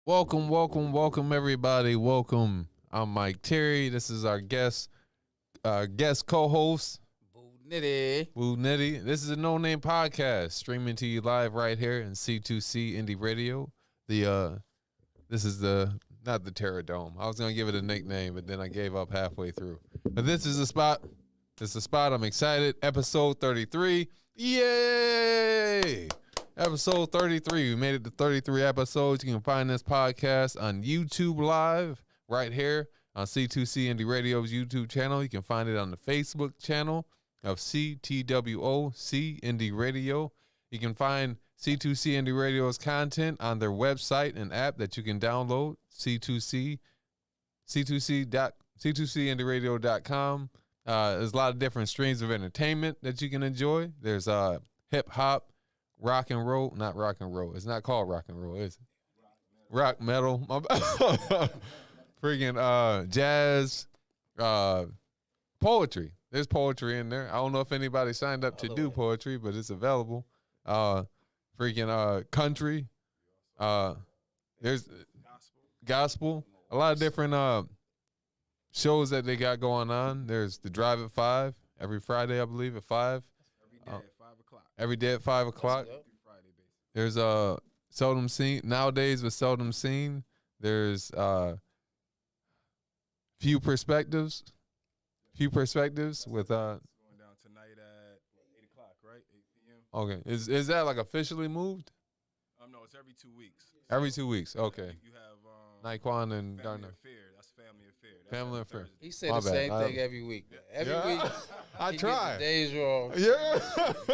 Welcome, everybody. Welcome. I'm Mike Terry. This is our guest co-host, Boo Nitty. This is a NoName podcast streaming to you live right here in C2C Indie Radio. This is not the Terror Dome. I was gonna give it a nickname, but then I gave up halfway through. But this is the spot. This is the spot. I'm excited. Episode 33. Yay! Episode 33. We made it to 33 episodes. You can find this podcast on YouTube Live right here on C2C Indie Radio's YouTube channel. You can find it on the Facebook channel of CTWOC Indie Radio. You can find C2C Indie Radio's content on their website and app that you can download, C2CIndieradio.com. There's a lot of different streams of entertainment that you can enjoy. There's hip-hop, rock and roll, not rock and roll. It's not called rock and roll, is it? Rock metal. Freaking jazz, poetry. There's poetry in there. I don't know if anybody signed up to do poetry, but it's available. Country. There's gospel. A lot of different shows that they got going on. There's the Drive at 5 every Friday, I believe, at 5. Every day at 5 o'clock. There's Seldom Seen. Nowadays with Seldom Seen, there's Few Perspectives. Few Perspectives with going down tonight at 8 o'clock, right? 8 p.m. Okay. Is that like officially moved? No, it's every 2 weeks. Every 2 weeks. Okay. You have Naquan and Family Darnell. Affair. That's Family Affair. That's Family on Affair. Thursday. He said My the bad. same thing every week. Every week, I he try. Get the days wrong. Yeah.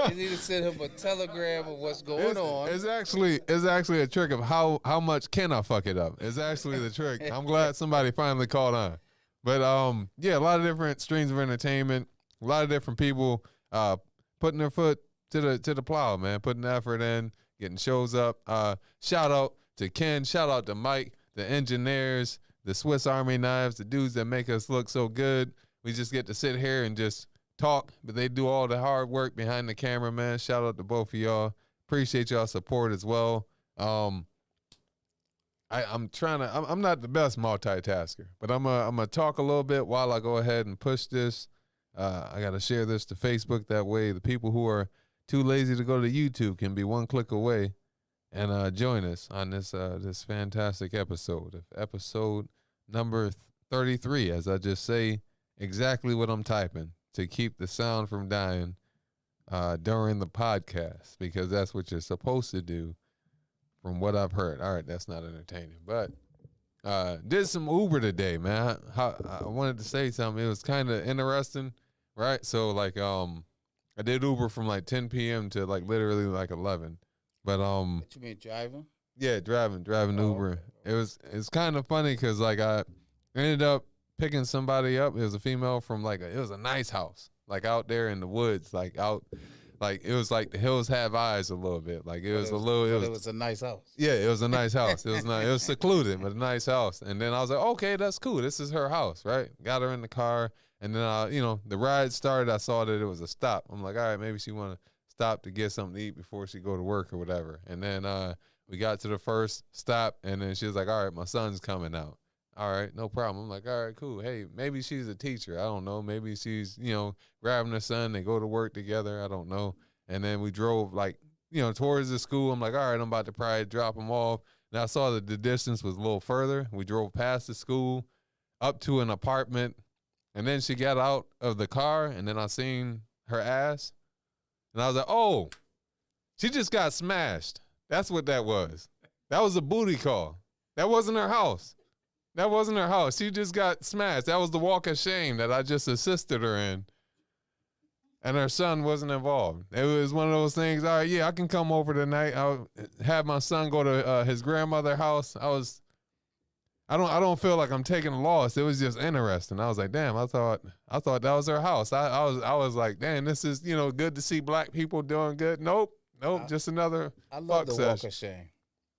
You need to send him a telegram of what's going on. It's actually a trick of how much can I fuck it up. It's actually the trick. I'm glad somebody finally caught on. But yeah, a lot of different streams of entertainment, a lot of different people putting their foot to the plow, man, putting the effort in, getting shows up. Shout out to Ken, shout out to Mike, the engineers, the Swiss Army knives, the dudes that make us look so good. We just get to sit here and just talk, but they do all the hard work behind the camera, man. Shout out to both of y'all. Appreciate y'all support as well. I'm not the best multitasker, but I'm gonna talk a little bit while I go ahead and push this. I gotta share this to Facebook. That way the people who are too lazy to go to YouTube can be one click away and join us on this fantastic episode number 33, as I just say exactly what I'm typing to keep the sound from dying during the podcast, because that's what you're supposed to do from what I've heard. All right, that's not entertaining, but did some Uber today, man. I wanted to say something. It was kind of interesting, right? So like I did Uber from like 10 p.m. to like literally like 11. But What you mean, driving? yeah, driving Uber. Okay. It's kind of funny because like I ended up picking somebody up. It was a female from it was a nice house, like out there in the woods, like out, like it was like the hills have eyes a little bit. Like it was a nice house. yeah, it was a nice house. It was nice. It was secluded, but a nice house. And then I was like, okay, that's cool. This is her house, right? Got her in the car, and then the ride started. I saw that it was a stop. I'm like, all right, maybe she want to stop to get something to eat before she go to work or whatever. And then we got to the first stop, and then she was like, all right, my son's coming out. All right, no problem. I'm like, all right, cool. Hey, maybe she's a teacher. I don't know. Maybe she's, grabbing her son. They go to work together. I don't know. And then we drove towards the school. I'm like, all right, I'm about to probably drop him off. And I saw that the distance was a little further. We drove past the school up to an apartment. And then she got out of the car, and then I seen her ass. And I was like, oh, she just got smashed. That's what that was. That was a booty call. That wasn't her house. She just got smashed. That was the walk of shame that I just assisted her in. And her son wasn't involved. It was one of those things, all right, yeah, I can come over tonight. I'll have my son go to his grandmother's house. I don't feel like I'm taking a loss. It was just interesting. I was like, damn, I thought that was her house. I was like, damn, this is, good to see black people doing good. Nope, just another I love the session. walk of shame.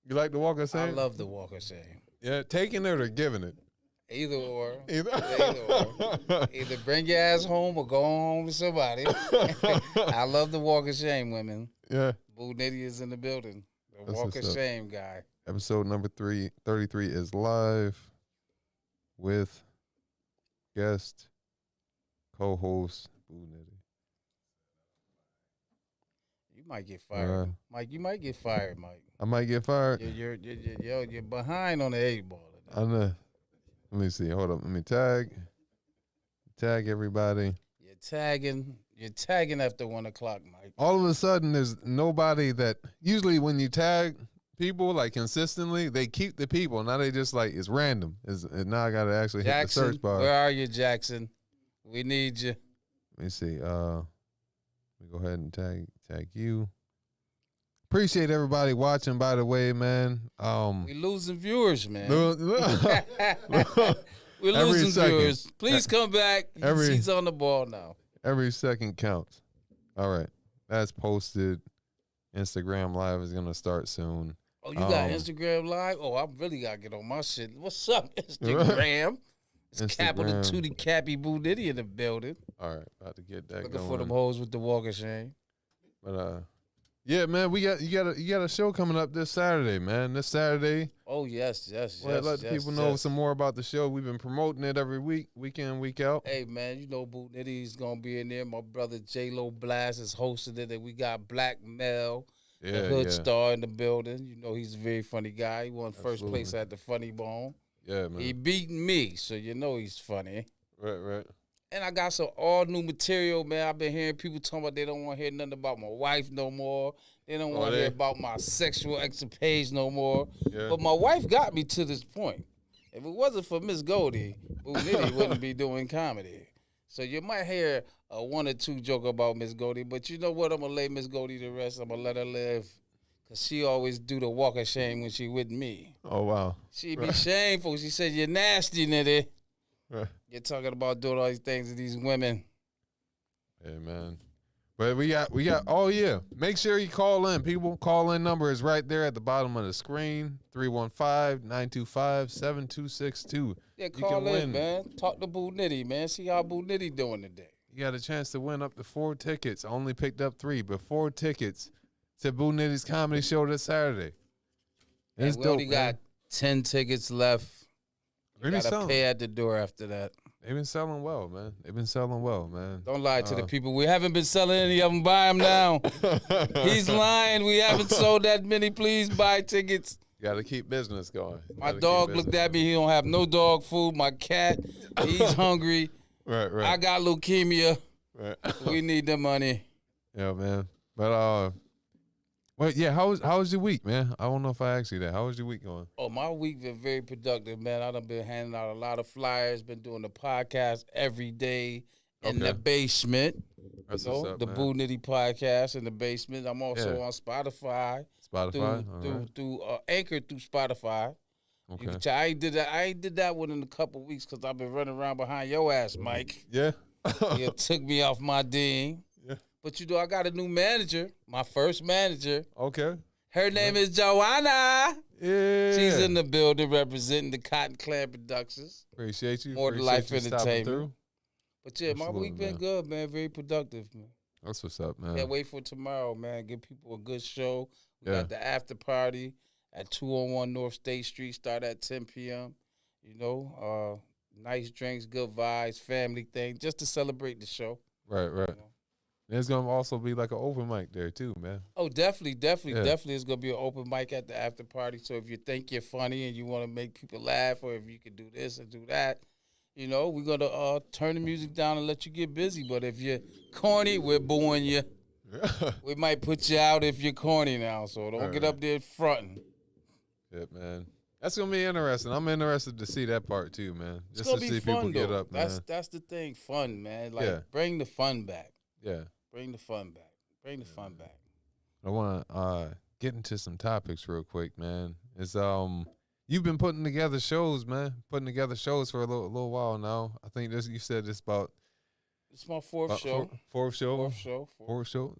You like the walk of shame? I love the walk of shame. Yeah, taking it or giving it. Either or. Either. Either bring your ass home or go home to somebody. I love the walk of shame, women. Yeah. Boo Nitty is in the building. The walk of shame guy. Episode number 33 is live with guest co-host Boo Nitty. You might get fired, Mike. You might get fired, Mike. I might get fired. You're behind on the 8 ball. I know. Let me see. Hold up. Let me tag everybody. You're tagging after 1 o'clock, Mike. All of a sudden, there's nobody that usually when you tag people like consistently, they keep the people. Now they just like it's random. Now I gotta actually hit the search bar. Where are you, Jaxn? We need you. Let me see. Let me go ahead and tag you. Appreciate everybody watching. By the way, man. We losing viewers, man. We're Every losing second. viewers. Please come back. He's on the ball now. Every second counts. All right. That's posted. Instagram Live is going to start soon. Oh, you got Instagram Live? Oh, I really got to get on my shit. What's up, Instagram? It's Capital Tootie Cappy Boo Nitty in the building. All right. About to get that Looking going. for them hoes with the walk of shame. But, yeah, man, you got a show coming up this Saturday, man. This Saturday. Oh, yes. Let the people know some more about the show. We've been promoting it every week, week in, week out. Hey, man, you know Boo Nitty's going to be in there. My brother J-Lo Blast is hosting it, and we got Black Mel, the Hood Star in the building. You know he's a very funny guy. He won first place at the Funny Bone. Yeah, man. He beat me, so you know he's funny. Right. And I got some all new material, man. I've been hearing people talking about they don't want to hear nothing about my wife no more. They don't want to hear about my sexual escapades no more. Yeah. But my wife got me to this point. If it wasn't for Miss Goldie, Boo Nitty wouldn't be doing comedy. So you might hear a 1 or 2 joke about Miss Goldie, but you know what? I'm going to lay Miss Goldie to rest. I'm going to let her live. Because she always do the walk of shame when she with me. Oh, wow. She be shameful. She said, you're nasty, Nitty. Right. You're talking about doing all these things to these women. Yeah, man. But we got make sure you call in. People, call in number is right there at the bottom of the screen. 315-925-7262. Yeah, call in, man. Talk to Boo Nitty, man. See how Boo Nitty doing today. You got a chance to win up to 4 tickets. I only picked up 3, but 4 tickets to Boo Nitty's comedy show this Saturday. And we only got 10 tickets left. You gotta pay at the door after that. They've been selling well, man. Don't lie to the people. We haven't been selling any of them. Buy them now. He's lying. We haven't sold that many. Please buy tickets. You got to keep business going. My dog looked at me. He don't have no dog food. My cat, he's hungry. Right. I got leukemia. Right. We need the money. Yeah, man. But well, yeah. How was your week, man? I don't know if I asked you that. How was your week going? Oh, my week been very productive, man. I done been handing out a lot of flyers. Been doing the podcast every day in the basement. That's what's up, the man. Boo Nitty podcast in the basement. I'm also on Spotify. Through Anchor through Spotify. Okay. I ain't did that one in a couple weeks because I've been running around behind your ass, Mike. Yeah. You took me off my ding. Yeah. But you know, I got a new manager, my first manager. Okay. Her name is Joanna. Yeah. She's in the building representing the Cotton Clan Productions. Appreciate you. More than life entertainment. But yeah, Absolutely, my week been good, man. Very productive, man. That's what's up, man. Can't wait for tomorrow, man. Give people a good show. We got the after party at 201 North State Street. Start at 10 p.m. You know, nice drinks, good vibes, family thing, just to celebrate the show. Right. You know? There's gonna also be like an open mic there too, man. Oh, definitely. It's gonna be an open mic at the after party. So if you think you're funny and you want to make people laugh, or if you can do this and do that, you know, we're gonna turn the music down and let you get busy. But if you're corny, we're booing you. We might put you out if you're corny now. So don't get up there fronting. Yeah, man. That's gonna be interesting. I'm interested to see that part too, man. Just to see people fun, get up, man. That's the thing, fun, man. Like bring the fun back. Yeah. Bring the fun back. Bring the fun back. I want to get into some topics real quick, man. It's you've been putting together shows, man. Putting together shows for a little while now. I think you said it's about. It's my fourth show. Fourth show.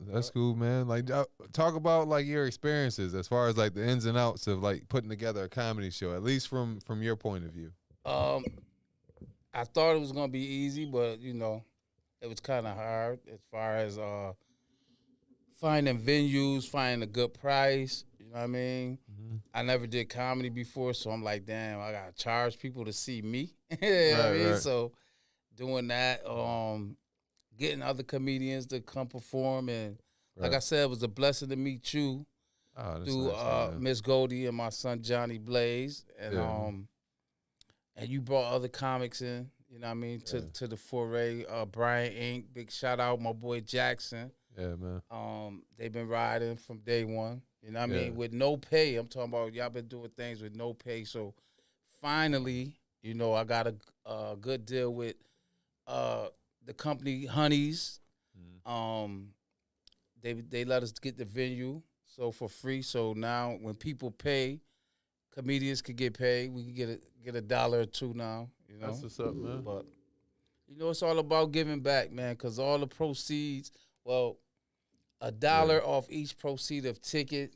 That's cool, man. Like talk about like your experiences as far as like the ins and outs of like putting together a comedy show, at least from your point of view. I thought it was gonna be easy, but you know. It was kind of hard as far as finding venues, finding a good price. You know what I mean? Mm-hmm. I never did comedy before, so I'm like, damn, I gotta charge people to see me. You know what I mean? So doing that, getting other comedians to come perform, and like I said, it was a blessing to meet you through Miss Goldie and my son Johnny Blaze, and you brought other comics in. You know what I mean? To the foray, Brian Inc. Big shout out, my boy Jaxn. Yeah, man. They've been riding from day one. You know what I mean? With no pay. I'm talking about y'all been doing things with no pay. So finally, you know, I got a good deal with the company Honeys. They let us get the venue for free. So now when people pay, comedians could get paid. We can get a $1 or $2 now. You know? That's what's up, man. But you know, it's all about giving back, man. Because all the proceeds, $1 off each proceed of ticket,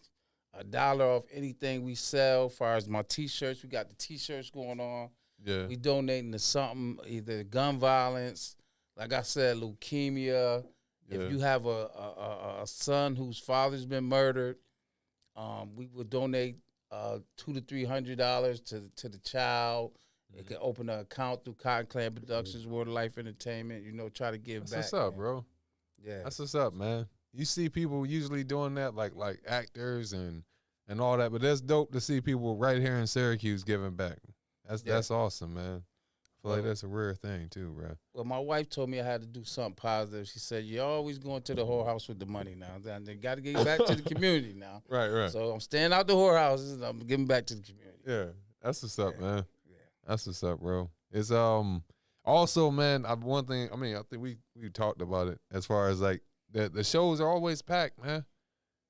$1 off anything we sell. As far as my T-shirts, we got the T-shirts going on. Yeah, we donating to something, either gun violence, like I said, leukemia. Yeah. If you have a son whose father's been murdered, we will donate $200 to $300 to the child. It can open an account through Cotton Clan Productions, Word of Life Entertainment. You know, try to give back. That's what's up, man. bro. Yeah, that's what's up, man. You see people usually doing that, like actors and all that, but that's dope to see people right here in Syracuse giving back. That's awesome, man. I feel like that's a rare thing too, bro. Well, my wife told me I had to do something positive. She said, "You're always going to the whorehouse with the money now. They got to get back to the community now." Right. So I'm staying out the whorehouses and I'm giving back to the community. Yeah, that's what's up, man. That's what's up, bro. It's also, man, one thing, I mean, I think we talked about it as far as like the shows are always packed, man.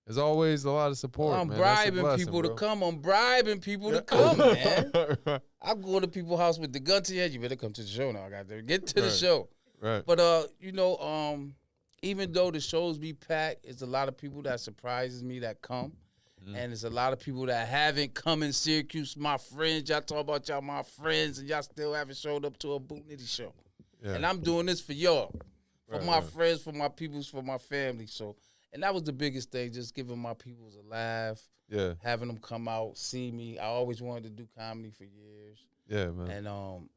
There's always a lot of support, I'm man. bribing people to come. I'm bribing people to come, man. I'm going to people's house with the gun to your head. You better come to the show now. I got to get to the show. Right. But you know, even though the shows be packed, it's a lot of people that surprises me that come. And there's a lot of people that haven't come in Syracuse. My friends, y'all talk about y'all my friends, and y'all still haven't showed up to a Boot Nitty show. Yeah. And I'm doing this for y'all, for my friends, for my peoples, for my family. So, and that was the biggest thing, just giving my peoples a laugh. Yeah. Having them come out, see me. I always wanted to do comedy for years. Yeah, man. And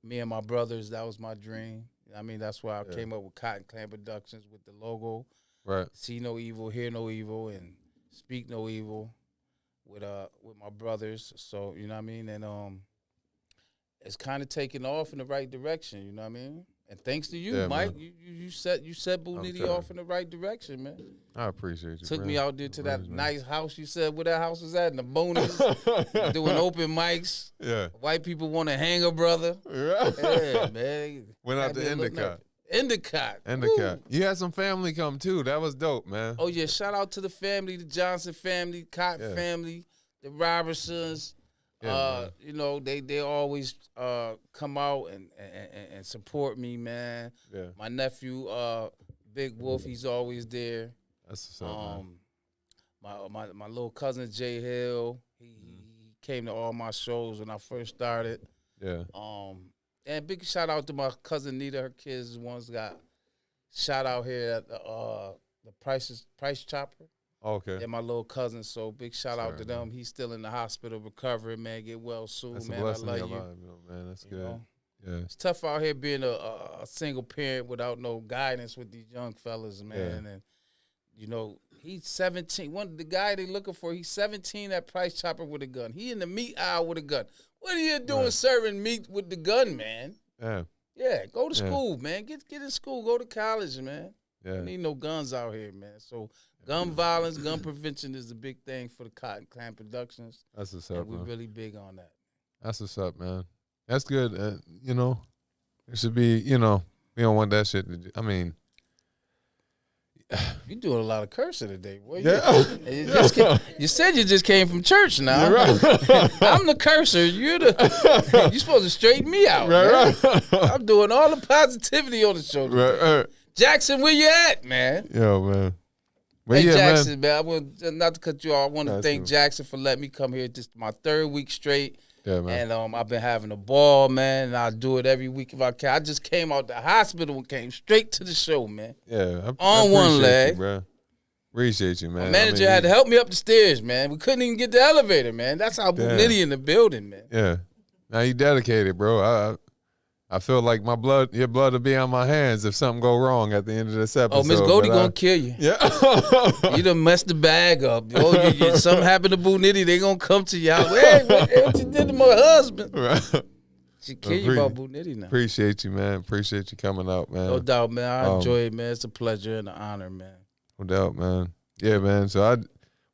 me and my brothers, that was my dream. I mean, that's why I came up with Cotton Clan Productions with the logo. Right. See no evil, hear no evil, and speak no evil with my brothers. So, you know what I mean? And it's kind of taking off in the right direction, you know what I mean? And thanks to you, Mike, you set Boot Nitty off in the right direction, man. I appreciate you. Took me out there to that nice house you said where that house was at in the Boonies, doing open mics. Yeah. White people want to hang a brother. Yeah, man. Went out to Endicott. Endicott. You had some family come too. That was dope, man. Oh yeah, shout out to the family, the Johnson family, Cotton family, the Robertsons. You know, they always come out and support me, man. Yeah. My nephew, Big Wolf, he's always there. That's what's up, man. My little cousin Jay Hill, he came to all my shows when I first started. Yeah. And big shout out to my cousin Nita. Her kids ones got shot out here at the Price Chopper. Okay. Yeah, my little cousin. So big shout out to them. He's still in the hospital recovering, man. Get well soon, that's man. A blessing I love you, man. That's good. Know? Yeah. It's tough out here being a single parent without no guidance with these young fellas, man. And you know, he's 17. The guy they looking for, he's 17 at Price Chopper with a gun. He in the meat aisle with a gun. What are you doing serving meat with the gun, man? Yeah. Yeah, go to school, man. Get in school. Go to college, man. Yeah. Don't need no guns out here, man. So gun violence, gun prevention is a big thing for the Cotton Clan Productions. That's what's up, we're really big on that. That's what's up, man. That's good. You know, it should be, you know, we don't want that shit to, I mean. You doing a lot of cursing today, boy. Yeah. You said you just came from church now. Right. I'm the cursor. You're supposed to straighten me out. Right. I'm doing all the positivity on the show today. Right. Jaxn, where you at, man? Yo, man. Well, hey, Jaxn, man. I want not to cut you off. I want to thank Jaxn for letting me come here. This my 3rd week straight. Yeah, man. And I've been having a ball, man. And I do it every week if I can. I just came out the hospital and came straight to the show, man. Yeah, on one leg, bro. Appreciate you, man. My manager had to help me up the stairs, man. We couldn't even get the elevator, man. That's how Nitty in the building, man. Yeah. Now you dedicated, bro. I feel like your blood will be on my hands if something go wrong at the end of this episode. Oh, Miss Goldie gonna kill you. Yeah. You done messed the bag up. Something happened to Boo Nitty, they gonna come to you. Hey, what you did to my husband? Right. She kill you about Boo Nitty now. Appreciate you, man. Appreciate you coming out, man. No doubt, man. I enjoy it, man. It's a pleasure and an honor, man. No doubt, man. Yeah, man. So I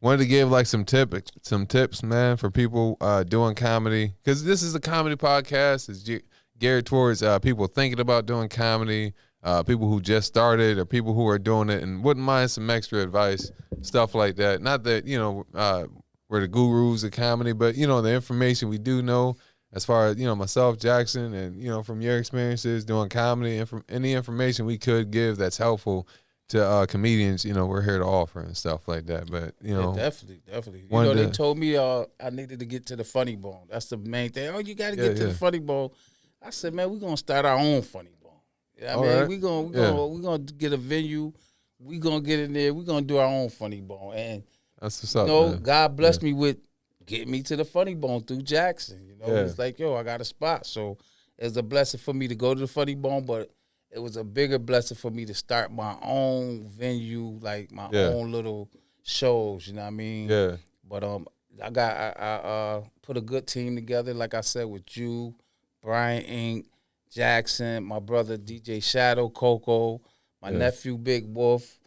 wanted to give like some tips, man, for people doing comedy, because this is a comedy podcast. It's geared towards people thinking about doing comedy, people who just started, or people who are doing it and wouldn't mind some extra advice, stuff like that. Not that we're the gurus of comedy, but the information we do know, as far as myself, Jaxn, and from your experiences doing comedy, and from any information we could give that's helpful to comedians, we're here to offer and stuff like that. But definitely. They told me I needed to get to the funny bone. That's the main thing. Oh, you got to get to the funny bone. I said, man, we're gonna start our own funny bone. I mean, right. we're gonna get a venue. We're gonna get in there. We're gonna do our own funny bone. And that's what's up. Man. God blessed me with getting me to the funny bone through Jaxn. It's like, I got a spot. So it's a blessing for me to go to the funny bone, but it was a bigger blessing for me to start my own venue, like my own little shows. You know what I mean? Yeah. But I put a good team together, like I said, with you, Brian Inc., Jaxn, my brother DJ Shadow, Coco, my nephew Big Wolf,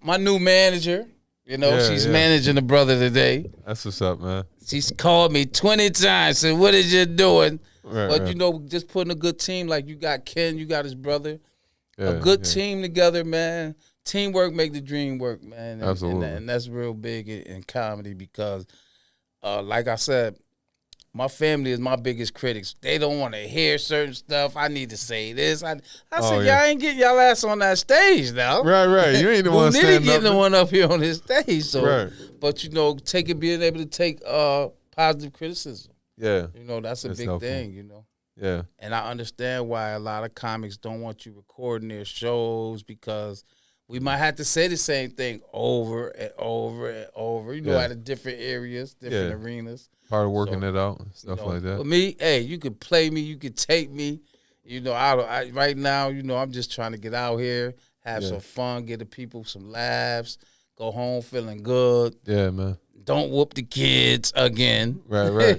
my new manager. She's managing the brother today. That's what's up, man. She's called me 20 times, said, what is you doing? Right, but, just putting a good team, like you got Ken, you got his brother. A good team together, man. Teamwork make the dream work, man. Absolutely. And that's real big in comedy because, like I said, my family is my biggest critics. They don't want to hear certain stuff. I need to say this. I said, y'all ain't getting y'all ass on that stage now. Right. You ain't the one standing getting the one up here on his stage. So, but being able to take positive criticism. Yeah. That's a big thing. Yeah. And I understand why a lot of comics don't want you recording their shows, because we might have to say the same thing over and over and over. Out of different areas, different arenas. Part of working it out and stuff like that. For me, hey, you could play me, you could tape me. Right now, I'm just trying to get out here, have some fun, get the people some laughs, go home feeling good. Yeah, man. Don't whoop the kids again. Right.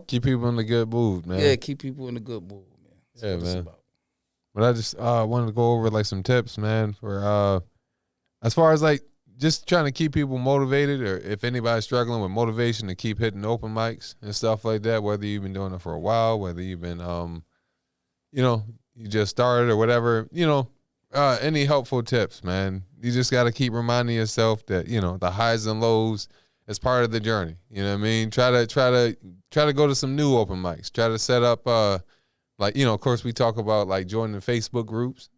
Keep people in the good mood, man. Yeah, keep people in the good mood, man. That's what it's about. But I just wanted to go over like some tips, man, for as far as like just trying to keep people motivated, or if anybody's struggling with motivation to keep hitting open mics and stuff like that, whether you've been doing it for a while, whether you've been, you just started or whatever, any helpful tips, man. You just got to keep reminding yourself that, the highs and lows is part of the journey. You know what I mean? Try to go to some new open mics. Try to set up, of course we talk about like joining Facebook groups,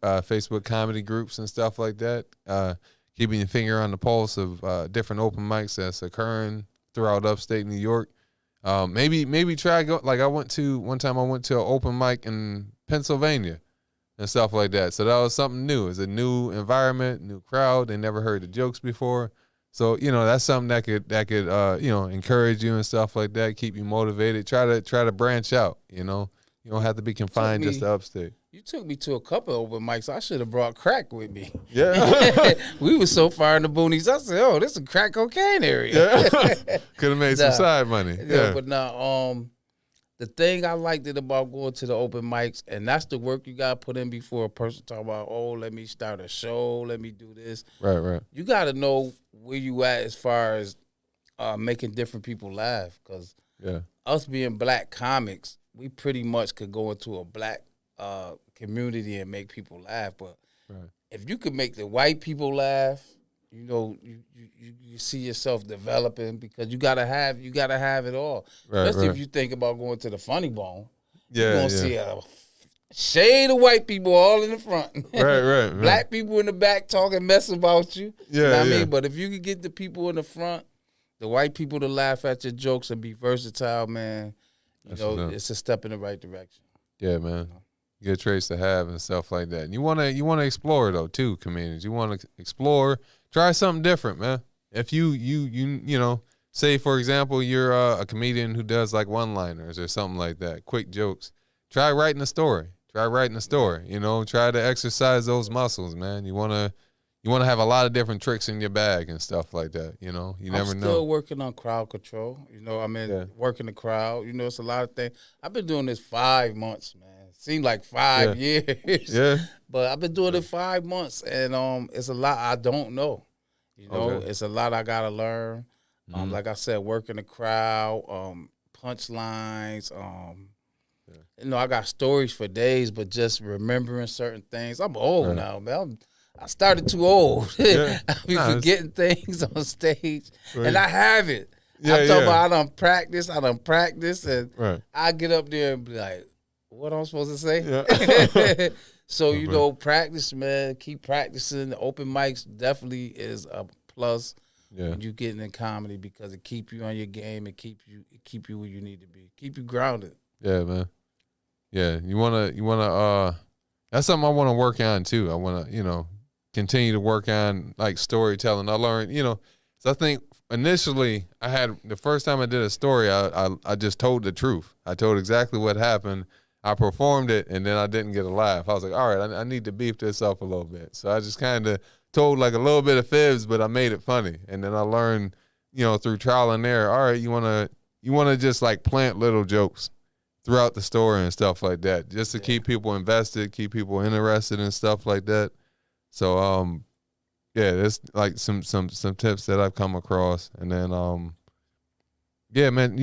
Facebook comedy groups and stuff like that. Keeping your finger on the pulse of different open mics that's occurring throughout upstate New York. Maybe try one time I went to an open mic in Pennsylvania and stuff like that. So that was something new. It's a new environment, new crowd. They never heard the jokes before. So, that's something that could encourage you and stuff like that, keep you motivated. Try to branch out, You don't have to be confined just to upstate. You took me to a couple of open mics. I should have brought crack with me. Yeah. We was so far in the boonies. I said, this is a crack cocaine area. Yeah. Could have made some side money. Yeah. But now, the thing I liked about going to the open mics, and that's the work you got to put in before a person talk about, let me start a show, let me do this. Right. You got to know where you at as far as making different people laugh. Because us being black comics, we pretty much could go into a black community and make people laugh. But if you could make the white people laugh, you see yourself developing, because you gotta have it all. Especially if you think about going to the funny bone. You're gonna see a shade of white people all in the front. Right. Black people in the back talking mess about you. Yeah. You know what I mean? But if you could get the people in the front, the white people to laugh at your jokes and be versatile, man, it's a step in the right direction. Yeah, man. Good traits to have and stuff like that. And you wanna explore though too, comedians. You wanna explore try something different, man. If you know, say for example, you're a comedian who does like one-liners or something like that, quick jokes. Try writing a story. You know, try to exercise those muscles, man. You wanna have a lot of different tricks in your bag and stuff like that. You know, you never know. I'm still working on crowd control. You know, I mean, working the crowd. You know, it's a lot of things. I've been doing this 5 months, man. Seemed like 5 years. Yeah. But I've been doing it 5 months, and it's a lot I don't know. You know, it's a lot I gotta learn. Like I said, working the crowd, punchlines. You know, I got stories for days, but just remembering certain things. I'm old now, man. I started too old. I be forgetting things on stage, and I have it. I'm talking about I done practice, and I get up there and be like, what am I supposed to say? Yeah. So, you know, practice, man. Keep practicing. The open mics definitely is a plus when you get in comedy because it keep you on your game and keep you where you need to be. Keep you grounded. Yeah, man. Yeah, you wanna that's something I wanna work on too. I wanna, you know, continue to work on like storytelling. I learned, you know, so I think initially the first time I did a story, I just told the truth. I told exactly what happened. I performed it, and then I didn't get a laugh. I was like, all right, I need to beef this up a little bit. So I just kind of told like a little bit of fibs, but I made it funny. And then I learned, you know, through trial and error, all right, you wanna just like plant little jokes throughout the story and stuff like that, just to keep people invested, keep people interested and stuff like that. So there's like some tips that I've come across, and then man,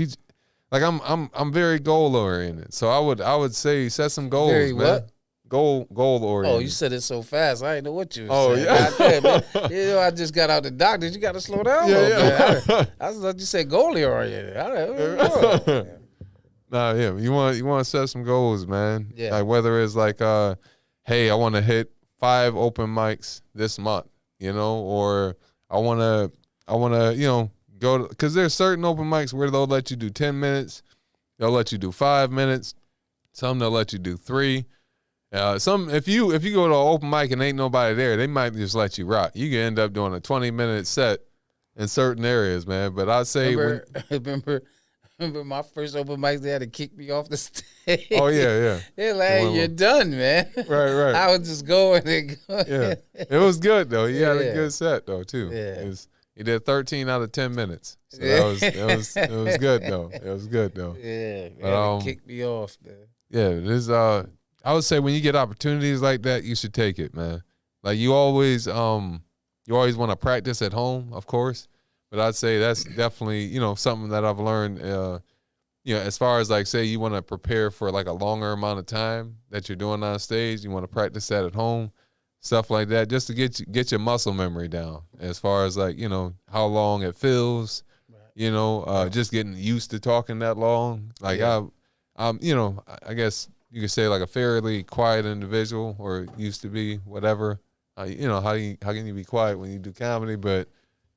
like I'm very goal oriented. So I would say set some goals, very man. What? Goal oriented. Oh, you said it so fast. I didn't know what you were Yeah. saying. Man. You know, I just got out the doctor. You got to slow down a little bit. I thought you said goal oriented. Nah, yeah. You want to set some goals, man. Yeah. Like whether it's like, hey, I want to hit 5 open mics this month, you know, or I want to, you know, go to, because there's certain open mics where they'll let you do 10 minutes, they'll let you do 5 minutes, some they'll let you do 3. Some if you go to an open mic and ain't nobody there, they might just let you rock. You can end up doing a 20-minute set in certain areas, man. But I'd say remember my first open mic, they had to kick me off the stage. Oh yeah. They're like, hey, you're done, man. Right. I was just going and going. Yeah, it was good though. He had a good set though too. Yeah. He did 13 out of 10 minutes. So it was good though. It was good though. Yeah, but, kick me off, man. Yeah, it is. I would say when you get opportunities like that, you should take it, man. Like you always want to practice at home, of course. But I'd say that's definitely, you know, something that I've learned, you know, as far as like, say you want to prepare for like a longer amount of time that you're doing on stage, you want to practice that at home, stuff like that, just to get your muscle memory down as far as like, you know, how long it feels, you know, just getting used to talking that long. Like I'm, you know, I guess you could say like a fairly quiet individual or used to be, whatever. You know, how can you be quiet when you do comedy? But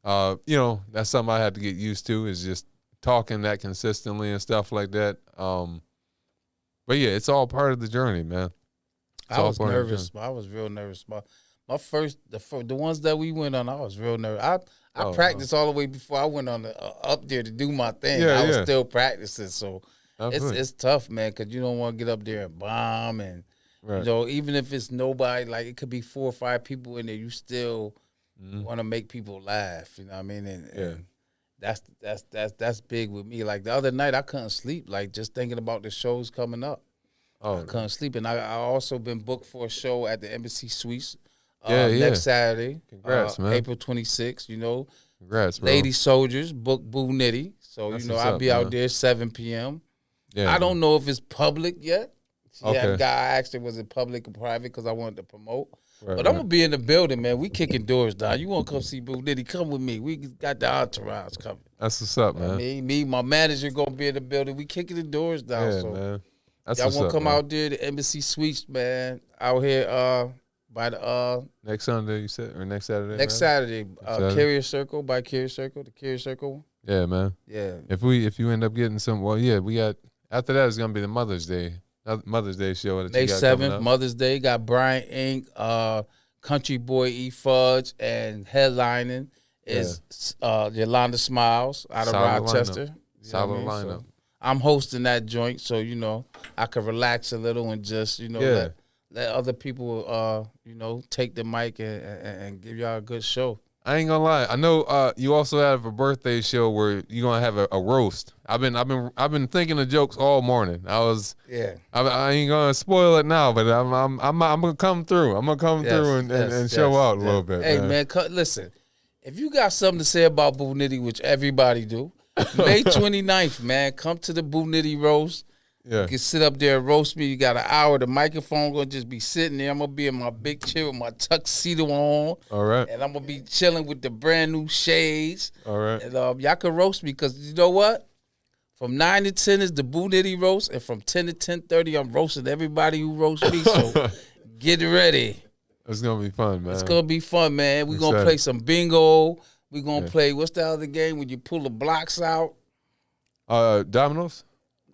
you know, that's something I had to get used to, is just talking that consistently and stuff like that. But yeah, it's all part of the journey, man. I was nervous. I was real nervous. My first, the ones that we went on, I was real nervous. I practiced all the way before I went on up there to do my thing. I was still practicing, so it's tough, man, because you don't want to get up there and bomb, and you know, even if it's nobody, like it could be 4 or 5 people in there, you still want to make people laugh. You know what I mean? And that's big with me. Like the other night, I couldn't sleep, like just thinking about the shows coming up. I couldn't sleep, and I also been booked for a show at the Embassy Suites next Saturday. Congrats, man. April 26th. You know, congrats, bro. Lady Soldiers booked Boo Nitty, so that's, you know, I'll be out there 7 p.m. Yeah, I don't know if it's public yet. Yeah, guy asked her, was it public or private, because I wanted to promote. But I'm gonna be in the building, man. We kicking doors down. You want to come see Boo Nitty? Come with me. We got the entourage coming. That's what's up, man. Me, my manager gonna be in the building. We kicking the doors down. Yeah, so man. y'all want to come out there to Embassy Suites, man? Out here, by the next Sunday, you said, or next Saturday? Next Saturday, Carrier Circle, by Carrier Circle, the Carrier Circle. Yeah, man. Yeah. If you end up getting some, well, yeah, we got, after that it's gonna be the Mother's Day show that May you got 7th, Mother's Day. Got Brian Inc., Country Boy E Fudge, and headlining is Yolanda Smiles out of Rochester. Solid lineup. So I'm hosting that joint, so I can relax a little and just let other people take the mic and give y'all a good show. I ain't gonna lie. I know you also have a birthday show where you're gonna have a roast. I've been thinking of jokes all morning. I ain't gonna spoil it now, but I'm gonna come through. I'm gonna come through and show out a little bit. Hey man, listen. If you got something to say about Boo Nitty, which everybody do, May 29th, man, come to the Boo Nitty roast. Yeah. You can sit up there and roast me. You got an hour. The microphone gonna just be sitting there. I'm gonna be in my big chair with my tuxedo on. All right. And I'm gonna be chilling with the brand new shades. All right. And y'all can roast me because you know what? From 9 to 10 is the Boo Nitty roast, and from 10 to 10:30, I'm roasting everybody who roasts me. So get ready. It's gonna be fun, man. It's gonna be fun, man. We're gonna play some bingo. We're gonna play what's the other game when you pull the blocks out? Dominoes?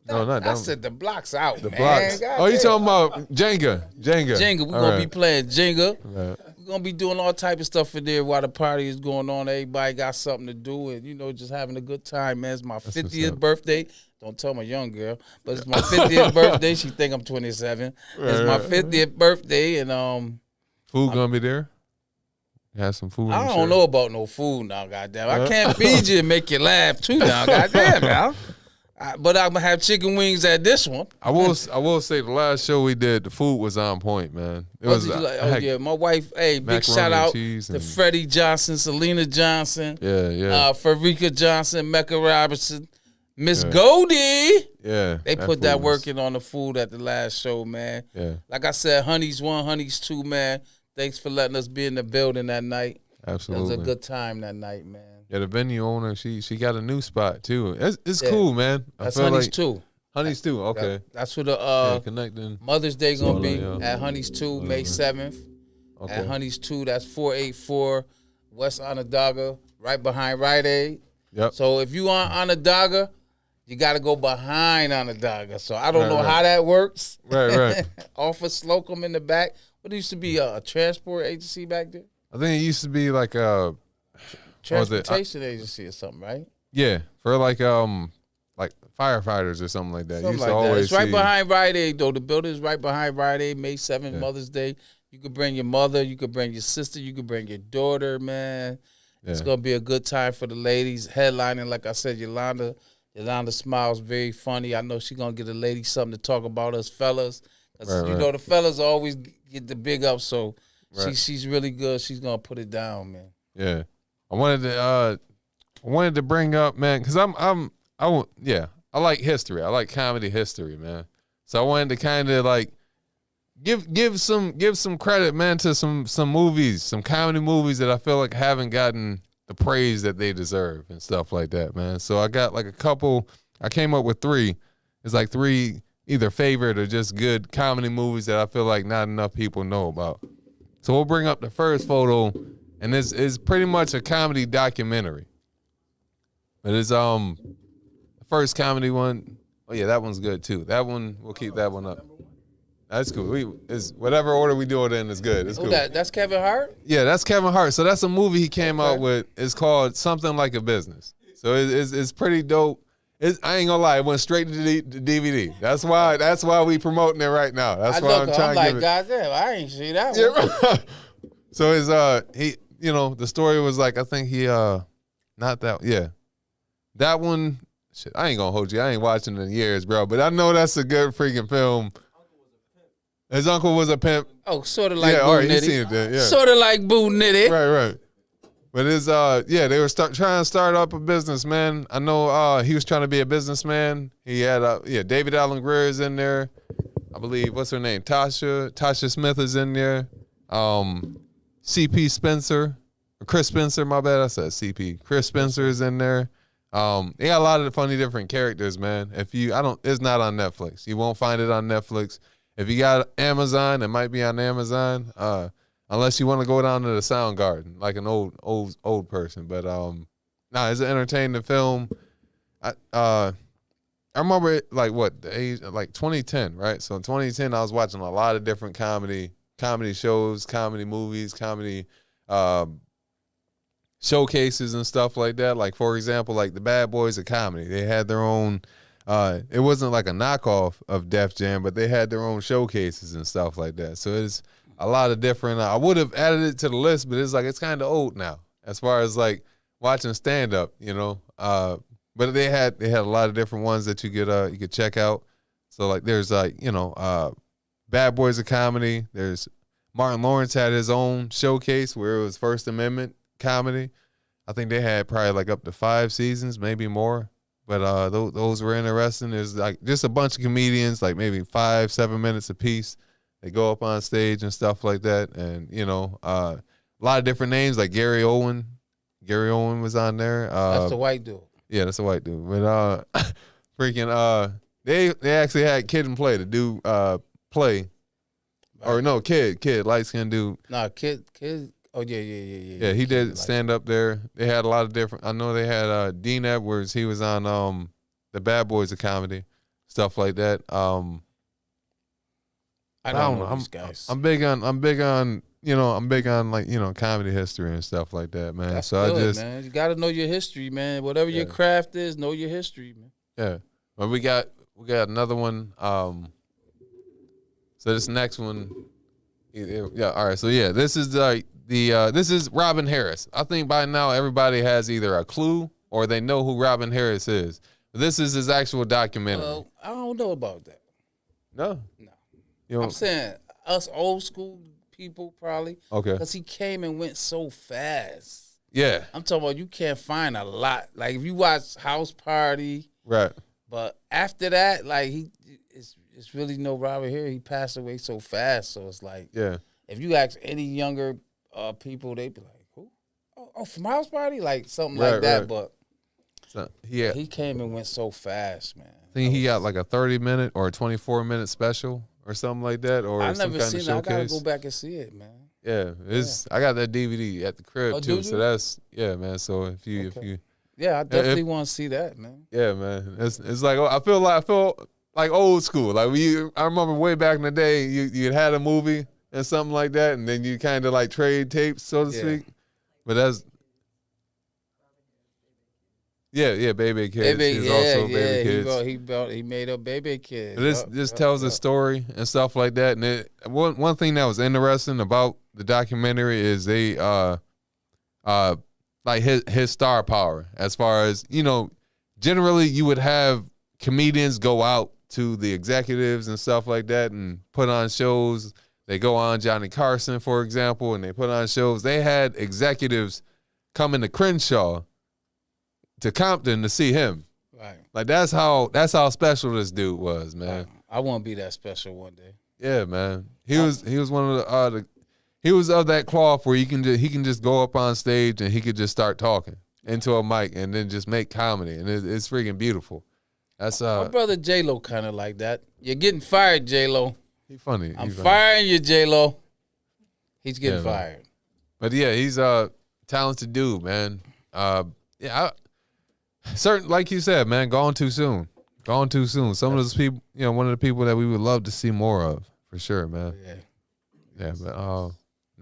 No, not I said the blocks out. The man. blocks. God You damn. talking about Jenga? Jenga. We're gonna be playing Jenga. Right. We're gonna be doing all type of stuff in there while the party is going on. Everybody got something to do and just having a good time, man. It's my 50th birthday. Don't tell my young girl, but it's my 50th birthday. She think I'm 27. It's my 50th birthday, and food gonna be there. Have some food. I don't know about no food now, goddamn. I can't feed you and make you laugh too now, goddamn now. But I'm gonna have chicken wings at this one. I will say the last show we did, the food was on point, man. It was. My wife. Hey, big shout out to Freddie Johnson, Selena Johnson, Farika Johnson, Mecca Robertson, Miss Goldie. Yeah, they put that work in on the food at the last show, man. Yeah, like I said, Honey's 1, Honey's 2, man. Thanks for letting us be in the building that night. Absolutely, it was a good time that night, man. Yeah, the venue owner, she got a new spot too. It's cool, man. That's Honey's 2. Honey's 2, okay. That's who the connecting Mother's Day gonna be at Honey's 2, May 7th. Okay. At Honey's 2, that's 484 West Onondaga, right behind Rite Aid. Yep. So if you on Onondaga, you got to go behind Onondaga. So I don't know how that works. Right. Off of Slocum in the back. What used to be a transport agency back there? I think it used to be like a transportation agency or something, right? Yeah, for like firefighters or something like that. Something like that. It's right behind Rite Aid, though. The building is right behind Rite Aid. May 7th, Mother's Day. You could bring your mother. You could bring your sister. You could bring your daughter, man. Yeah. It's going to be a good time for the ladies. Headlining, like I said, Yolanda Smiles, very funny. I know she's going to get a lady something to talk about us fellas. Right. The fellas always get the big up, so she's really good. She's going to put it down, man. Yeah. I wanted to bring up, man, because I like history. I like comedy history, man. So I wanted to kind of like give some credit, man, to some movies, some comedy movies that I feel like haven't gotten the praise that they deserve and stuff like that, man. So I got like a couple. I came up with 3. It's like 3 either favorite or just good comedy movies that I feel like not enough people know about. So we'll bring up the first photo, and it's pretty much a comedy documentary. But it's the first comedy one. Oh yeah, that one's good too. That one, we'll keep that one up. That's cool. It's whatever order we do it in is good. It's cool. That's Kevin Hart? Yeah, that's Kevin Hart. So that's a movie he came out with. It's called Something Like a Business. So it's pretty dope. I ain't gonna lie, it went straight to the DVD. That's why we promoting it right now. That's why I'm trying to give it. Goddamn, I ain't see that one. Yeah. So it's the story was like, I think that one. Shit, I ain't gonna hold you. I ain't watching it in years, bro. But I know that's a good freaking film. His uncle was a pimp. Oh, sort of like Boo Nitty. You seen it then, yeah. Sort of like Boo Nitty. Right. But they were trying to start up a business, man. I know he was trying to be a businessman. He had David Allen Greer is in there. I believe, what's her name? Tasha Smith is in there. CP Spencer, Chris Spencer, my bad, I said CP. Chris Spencer is in there. They got a lot of funny different characters, man. It's not on Netflix. You won't find it on Netflix. If you got Amazon, it might be on Amazon. Unless you want to go down to the Soundgarden, like an old person. But it's an entertaining film. I remember it, like the age, like 2010, right? So in 2010, I was watching a lot of different comedy comedy shows, comedy movies, comedy showcases and stuff like that. Like, for example, like the Bad Boys of Comedy. They had their own, it wasn't like a knockoff of Def Jam, but they had their own showcases and stuff like that. So it's a lot of different, I would have added it to the list, but it's like, it's kind of old now as far as like watching stand-up, you know. But they had a lot of different ones that you could check out. So like there's like, you know, Bad Boys of Comedy. There's Martin Lawrence had his own showcase where it was First Amendment comedy. I think they had probably like up to 5 seasons, maybe more. But those were interesting. There's like just a bunch of comedians, like maybe 5-7 minutes a piece. They go up on stage and stuff like that. And, you know, a lot of different names like Gary Owen. Gary Owen was on there. That's the white dude. Yeah, that's a white dude. But freaking they actually had Kid and Play to do play. Right. Or no, Kid, light-skinned dude. Nah, Kid. Oh, yeah. Yeah, he did stand up there. They had a lot of different. I know they had Dean Edwards. He was on the Bad Boys of Comedy, stuff like that. I don't know these guys. I'm big on like, you know, comedy history and stuff like that, man. That's so good, I just, man. You got to know your history, man. Whatever your craft is, know your history, man. Yeah, but we got another one. So this next one, yeah. All right. So yeah, this is this is Robin Harris. I think by now everybody has either a clue or they know who Robin Harris is. This is his actual documentary. I don't know about that. No. You know, I'm saying us old school people probably. Okay. Because he came and went so fast. Yeah. I'm talking about you can't find a lot. Like if you watch House Party. Right. But after that, like it's really no Robert here. He passed away so fast. So it's like, yeah. If you ask any younger people, they'd be like, who? Oh, from House Party? Like something like that. Right. But so, yeah. He came and went so fast, man. I think he got like a 30-minute or a 24-minute special or something like that. Or I never seen it. I gotta go back and see it, man. Yeah, I got that DVD at the crib too. So that's man. So if you I definitely want to see that, man. Yeah, man. It's like I feel like old school. Like I remember way back in the day, you had a movie and something like that, and then you kind of like trade tapes, so to speak. But that's Baby Kids. He's also Baby Kids. He made up Baby Kids. This tells a story and stuff like that. And one thing that was interesting about the documentary is they like his star power, as far as, you know, generally you would have comedians go out to the executives and stuff like that and put on shows. They go on Johnny Carson, for example, and they put on shows. They had executives coming to Crenshaw, to Compton, to see him. Right. Like that's how special this dude was, man. I want to be that special one day. Yeah, man. He was one of he was of that cloth where he can just go up on stage and he could just start talking into a mic and then just make comedy, and it's freaking beautiful. That's my brother J-Lo kind of like that. You're getting fired, J-Lo. He's funny. I'm firing you, J-Lo. He's getting fired. Man. But yeah, he's a talented dude, man. Certain, like you said, man, gone too soon. Some of those people, you know, one of the people that we would love to see more of, for sure, man. Yeah, but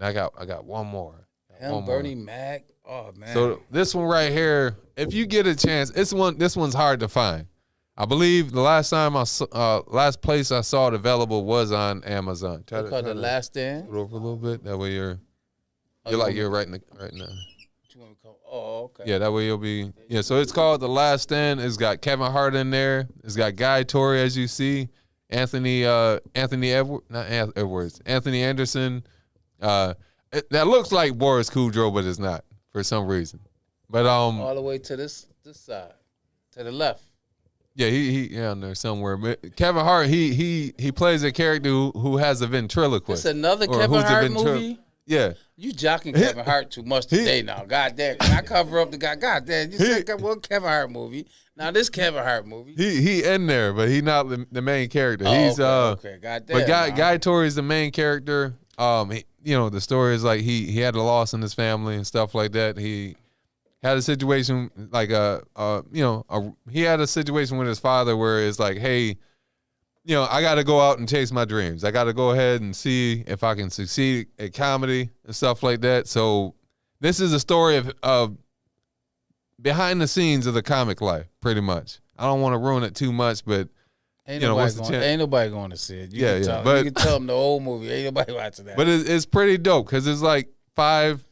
I got one more. Bernie Mac. Oh man. So this one right here, if you get a chance, this one's hard to find. I believe the last place I saw it available was on Amazon. It's called The Last Stand. Over a little bit. That way you're right now. Oh, okay. Yeah, that way you'll be. Yeah, so it's called The Last Stand. It's got Kevin Hart in there. It's got Guy Torry, as you see. Anthony Anderson. That looks like Boris Kudrow, but it's not for some reason. But all the way to this side, to the left. Yeah, he on there somewhere. But Kevin Hart, he plays a character who has a ventriloquist. It's another Kevin Hart movie. Yeah. You jocking Kevin Hart too much today now. God damn. I cover up the guy. God damn. You said one Kevin Hart movie. Now this Kevin Hart movie. He in there, but he not the main character. He's okay. God damn. But Guy Torry is the main character. The story is like he had a loss in his family and stuff like that. He had a situation like he had a situation with his father where it's like, hey, I got to go out and chase my dreams. I got to go ahead and see if I can succeed at comedy and stuff like that. So this is a story of behind the scenes of the comic life, pretty much. I don't want to ruin it too much, but ain't nobody going to see it. You can tell them the old movie. Ain't nobody watching that. But it's pretty dope because it's like 5,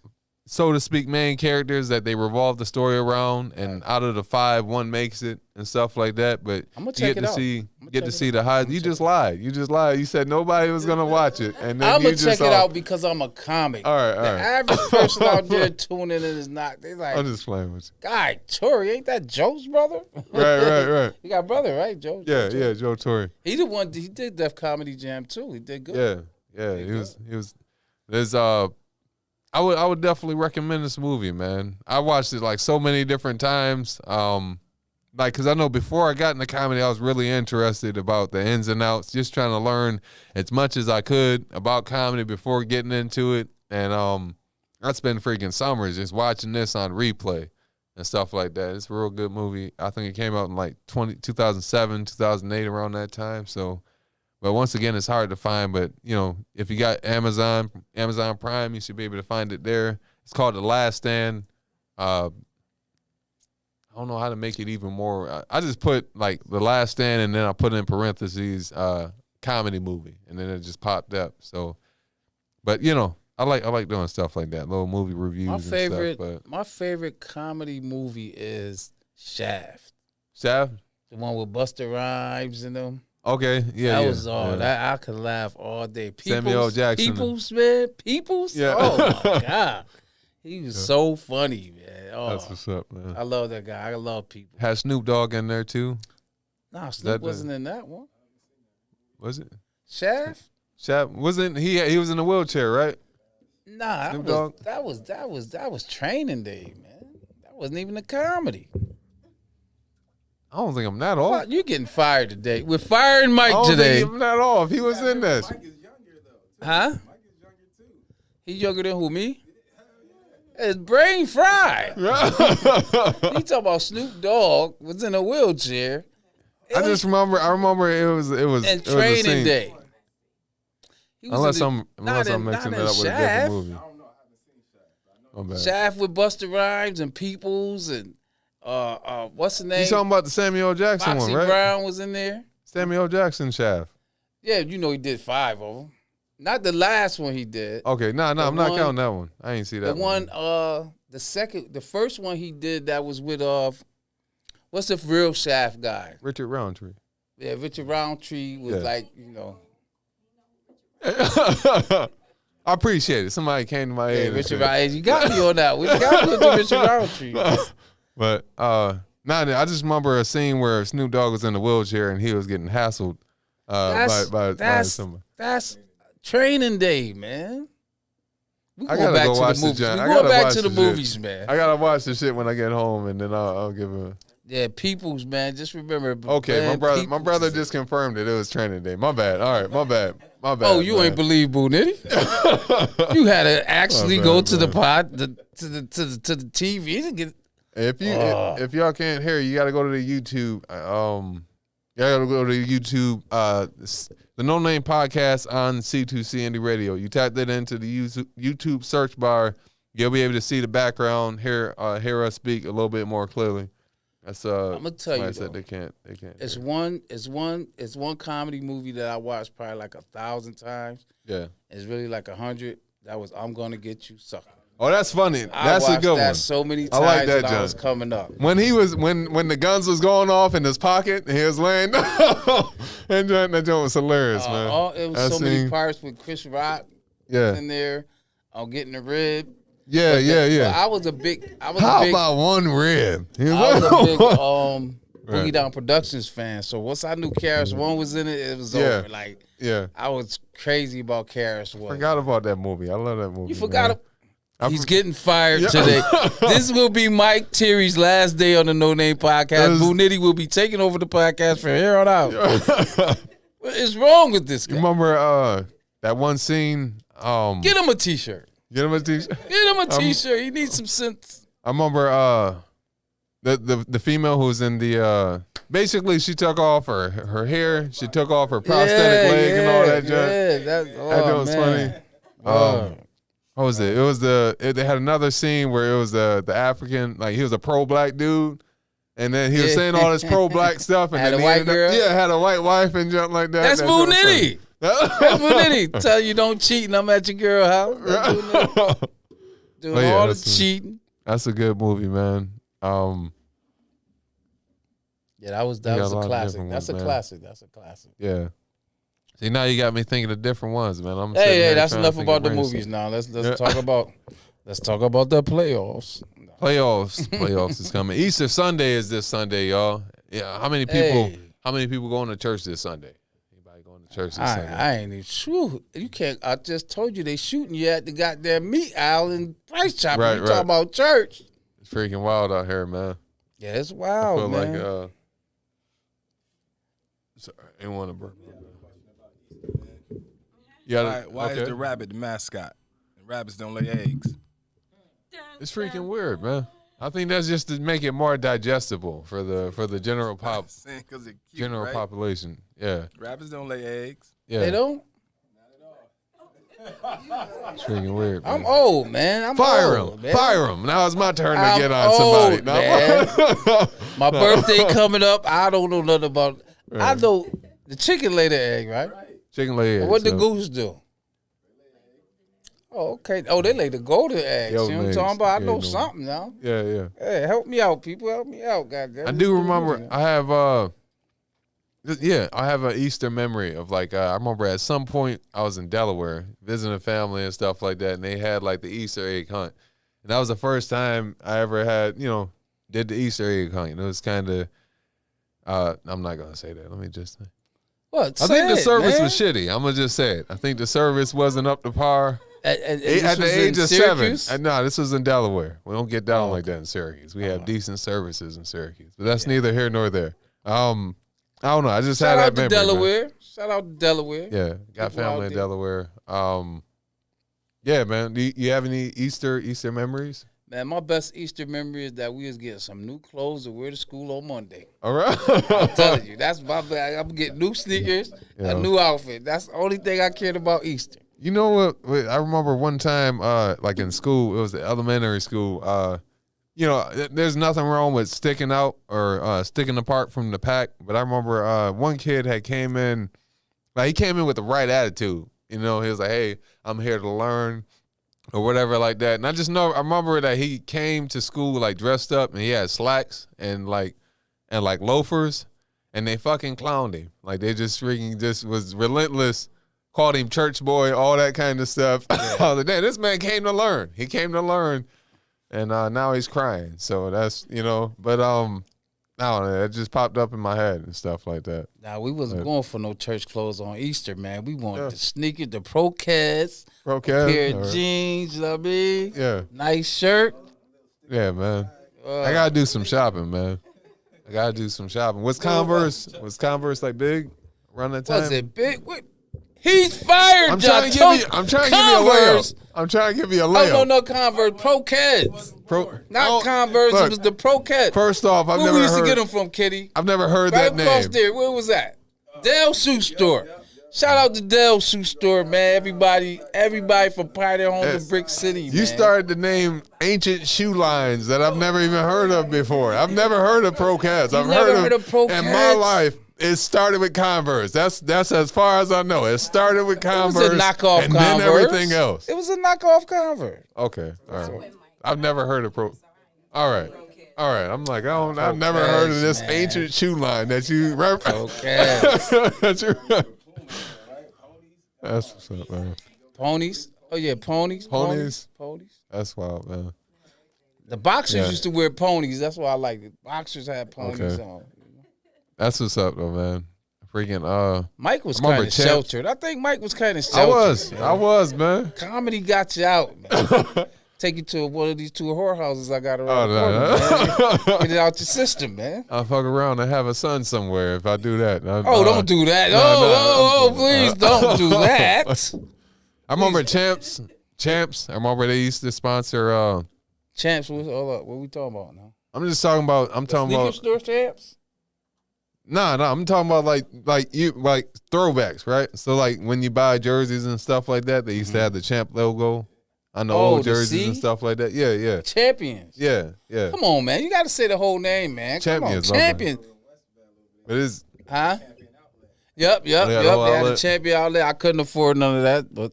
so to speak, main characters that they revolve the story around, and out of the 5, 1 makes it and stuff like that. But I'm gonna check it out. You get to see the highs. You just lied. You said nobody was gonna watch it, and then I'm gonna check it out because I'm a comic. All right. The average person out there tuning in is not. They like. I'm just playing with you. God, Torrey, ain't that Joe's brother? Right. You got a brother, right, Joe? Yeah, Joe Torrey. He the one. He did Def Comedy Jam too. He did good. Yeah. He was. There's I would definitely recommend this movie, man. I watched it like so many different times. Because I know before I got into comedy, I was really interested about the ins and outs, just trying to learn as much as I could about comedy before getting into it. And I spent freaking summers just watching this on replay and stuff like that. It's a real good movie. I think it came out in like 2007, 2008, around that time. So, but once again, it's hard to find. But, if you got Amazon Prime, you should be able to find it there. It's called The Last Stand. I don't know how to make it even more. I just put like The Last Stand, and then I put in parentheses comedy movie, and then it just popped up. So, but I like doing stuff like that, little movie reviews. My favorite comedy movie is Shaft. Shaft, the one with Busta Rhymes and them. Okay, yeah, that was all. That I could laugh all day. Samuel Jackson, Peoples. Yeah. Oh my God, he was so funny, man. Oh, that's what's up, man. I love that guy. I love Peoples. Had Snoop Dogg in there too? Nah, Snoop wasn't in that one. Was it? Shaft wasn't he? Was in a wheelchair, right? Nah, that was Training Day, man. That wasn't even a comedy. I don't think I'm that off. You're getting fired today. We're firing Mike today. I don't think I'm that off. He was in this. Mike is younger though. Huh? Mike is younger too. He younger than who, me? His brain fried. He talking about Snoop Dogg was in a wheelchair. I remember it was and Training Day. Unless I'm mixing it up with a different movie. I don't know. I haven't seen Shaft. Shaft with Busta Rhymes and Peoples and what's the name? You talking about the Samuel Jackson Foxy one, right? Brown was in there. Samuel Jackson Shaft. Yeah, he did 5 of them. Not the last one he did. Okay, I'm not counting that one. I ain't see that one. The first one he did that was with what's the real Shaft guy? Richard Roundtree. Yeah, Richard Roundtree was like, I appreciate it. Somebody came to my aid. Richard Roundtree. You got me on that. We got me on Richard Roundtree. But I just remember a scene where Snoop Dogg was in the wheelchair and he was getting hassled by someone. That's Training Day, man. I gotta go watch the joint. We go back to the movies, man. I gotta watch the shit when I get home, and then I'll give a. Yeah, Peoples, man. Just remember. Okay, man, my brother just confirmed it. It was Training Day. My bad. All right, my bad. Oh, you ain't believe Boo Nitty? You had to actually go to the to the TV to get. If y'all can't hear, you gotta go to the YouTube. You gotta go to YouTube. The NoName podcast on C2C Indie Radio. You tap that into the YouTube search bar, you'll be able to see the background, hear us speak a little bit more clearly. That's I'm gonna tell you, said they can't. It's one comedy movie that I watched probably like 1,000 times. Yeah, it's really like 100. That was I'm Gonna Get You Sucker. Oh, that's funny. That's a good one. So many times I like that, when I was coming up. When he was when the guns was going off in his pocket, and he was laying down, and that joint was hilarious, man. It was so many parts with Chris Rock. Yeah, in there, I'm getting the rib. Yeah. I was a big. How about one rib? I was a big Boogie Down Productions fan. So once I knew KRS-One was in it, it was over. Like, I was crazy about KRS-One. Forgot about that movie. I love that movie. You forgot it. He's getting fired today. This will be Mike Terry's last day on the NoName podcast. Boo Nitty will be taking over the podcast from here on out. What is wrong with this guy? You remember that one scene? Get him a T-shirt. Get him a T-shirt. Get him a T-shirt. He needs some sense. I remember the female who was in the basically she took off her hair. She took off her prosthetic leg and all that junk. Yeah, That was funny. What was it? It was they had another scene where it was the African, like he was a pro-black dude. And then he was saying all this pro-black stuff. And had then a white girl? Had a white wife and junk like that. That's Boo Nitty. That's Boo Nitty. Tell you don't cheat and I'm at your girl house. Doing all the cheating. That's a good movie, man. Yeah, that was a classic. That's a classic. That's a classic. Yeah. See, now you got me thinking of different ones, man. Hey, that's enough about the movies now. Let's talk about the playoffs. Playoffs is coming. Easter Sunday is this Sunday, y'all. Yeah, how many people going to church this Sunday? Anybody going to church this Sunday? I ain't even sure. You can't. I just told you they shooting you at the goddamn meat aisle and price chopper. Right, Talking about church. It's freaking wild out here, man. Yeah, it's wild, I feel man. like sorry, I didn't want to burp. Why is the rabbit the mascot? The rabbits don't lay eggs. It's freaking weird, man. I think that's just to make it more digestible for the general Cute, right? population. Yeah, Rabbits don't lay eggs. yeah. They don't. It's freaking weird. Man. I'm old, man. Fire him. Now it's my turn to get on somebody. Old, man. My birthday coming up. I don't know nothing about. Right. I know the chicken lay the egg, right? Chicken lay eggs. What the goose do? Oh, okay. Oh, they lay the golden eggs. You know what I'm talking about? I know something now. Yeah. Hey, help me out, people. Help me out, goddamn. I do remember. I have an Easter memory of like I remember at some point I was in Delaware visiting family and stuff like that, and they had like the Easter egg hunt, and that was the first time I ever had did the Easter egg hunt. And it was kind of I'm not gonna say that. Let me just say. What? I think the service was shitty. I'm gonna just say it. I think the service wasn't up to par. At the age of Syracuse? 7. No, this was in Delaware. We don't get down like that in Syracuse. We have decent services in Syracuse, but that's neither here nor there. I don't know. I just had that memory. Delaware. Shout out to Delaware. Yeah, got family in Delaware. Yeah, man. Do you have any Easter memories? Man, my best Easter memory is that we was getting some new clothes to wear to school on Monday. All right. I'm telling you, that's my bad. I'm getting new sneakers, a new outfit. That's the only thing I cared about Easter. You know what? I remember one time, like in school, it was the elementary school. There's nothing wrong with sticking out or sticking apart from the pack. But I remember one kid had came in, like he came in with the right attitude. He was like, "Hey, I'm here to learn," or whatever like that. And I remember that he came to school like dressed up and he had slacks and loafers, and they fucking clowned him. Like they just was relentless. Called him church boy, all that kind of stuff. I was like, damn, this man came to learn. He came to learn, and now he's crying. So that's, but I don't know. It just popped up in my head and stuff like that. Nah, we wasn't going for no church clothes on Easter, man. We wanted the sneakers, the Pro-Cats, a pair of jeans, you know what I mean? Yeah. Nice shirt. Yeah, man. I got to do some shopping, man. Was Converse like big around that time? Was it big? What? He's fired. I'm trying to give you a layup. I'm trying to give you a layup. Oh, no, Converse. Pro-Cats. Converse. Look, it was the Pro-Cats. First off, I've never heard. Where we used to get them from, Kitty? I've never heard right that name. Right across there. Where was that? Dell Shoe Store. Shout out to Dell Shoe Store, man. Everybody from Pioneer Home to Brick City, man. You started to name ancient shoe lines that I've never even heard of before. I've never heard of Pro-Cats. I've heard of Pro-Cats in my life. It started with Converse. That's as far as I know. It started with Converse. It was a knockoff and Converse. Then everything else. It was a knockoff Converse. Okay, all right. I've never heard of All right. I'm like, I've never heard of this ancient shoe line that you reference. Okay. That's what's up, man. Ponies. Oh yeah, ponies. That's wild, man. The boxers used to wear ponies. That's why I like it. Boxers had ponies on. That's what's up, though, man. Freaking Mike was kind of sheltered. I think Mike was kind of sheltered. I was, man. Comedy got you out, man. Take you to one of these two whorehouses I got around the corner, man. Get it out your system, man. I'll fuck around and have a son somewhere if I do that. Don't do that. Please don't do that. I remember Champs. I remember they used to sponsor Champs. What we talking about now? I'm talking about Sneaker store Champs. Nah, I'm talking about like throwbacks, right? So like when you buy jerseys and stuff like that, they used to have the champ logo on the old jerseys and stuff like that. Yeah. Champions. Yeah. Come on, man. You got to say the whole name, man. Champions. Come on, Champions. It is. Huh? Yep. They had a champion outlet. I couldn't afford none of that, but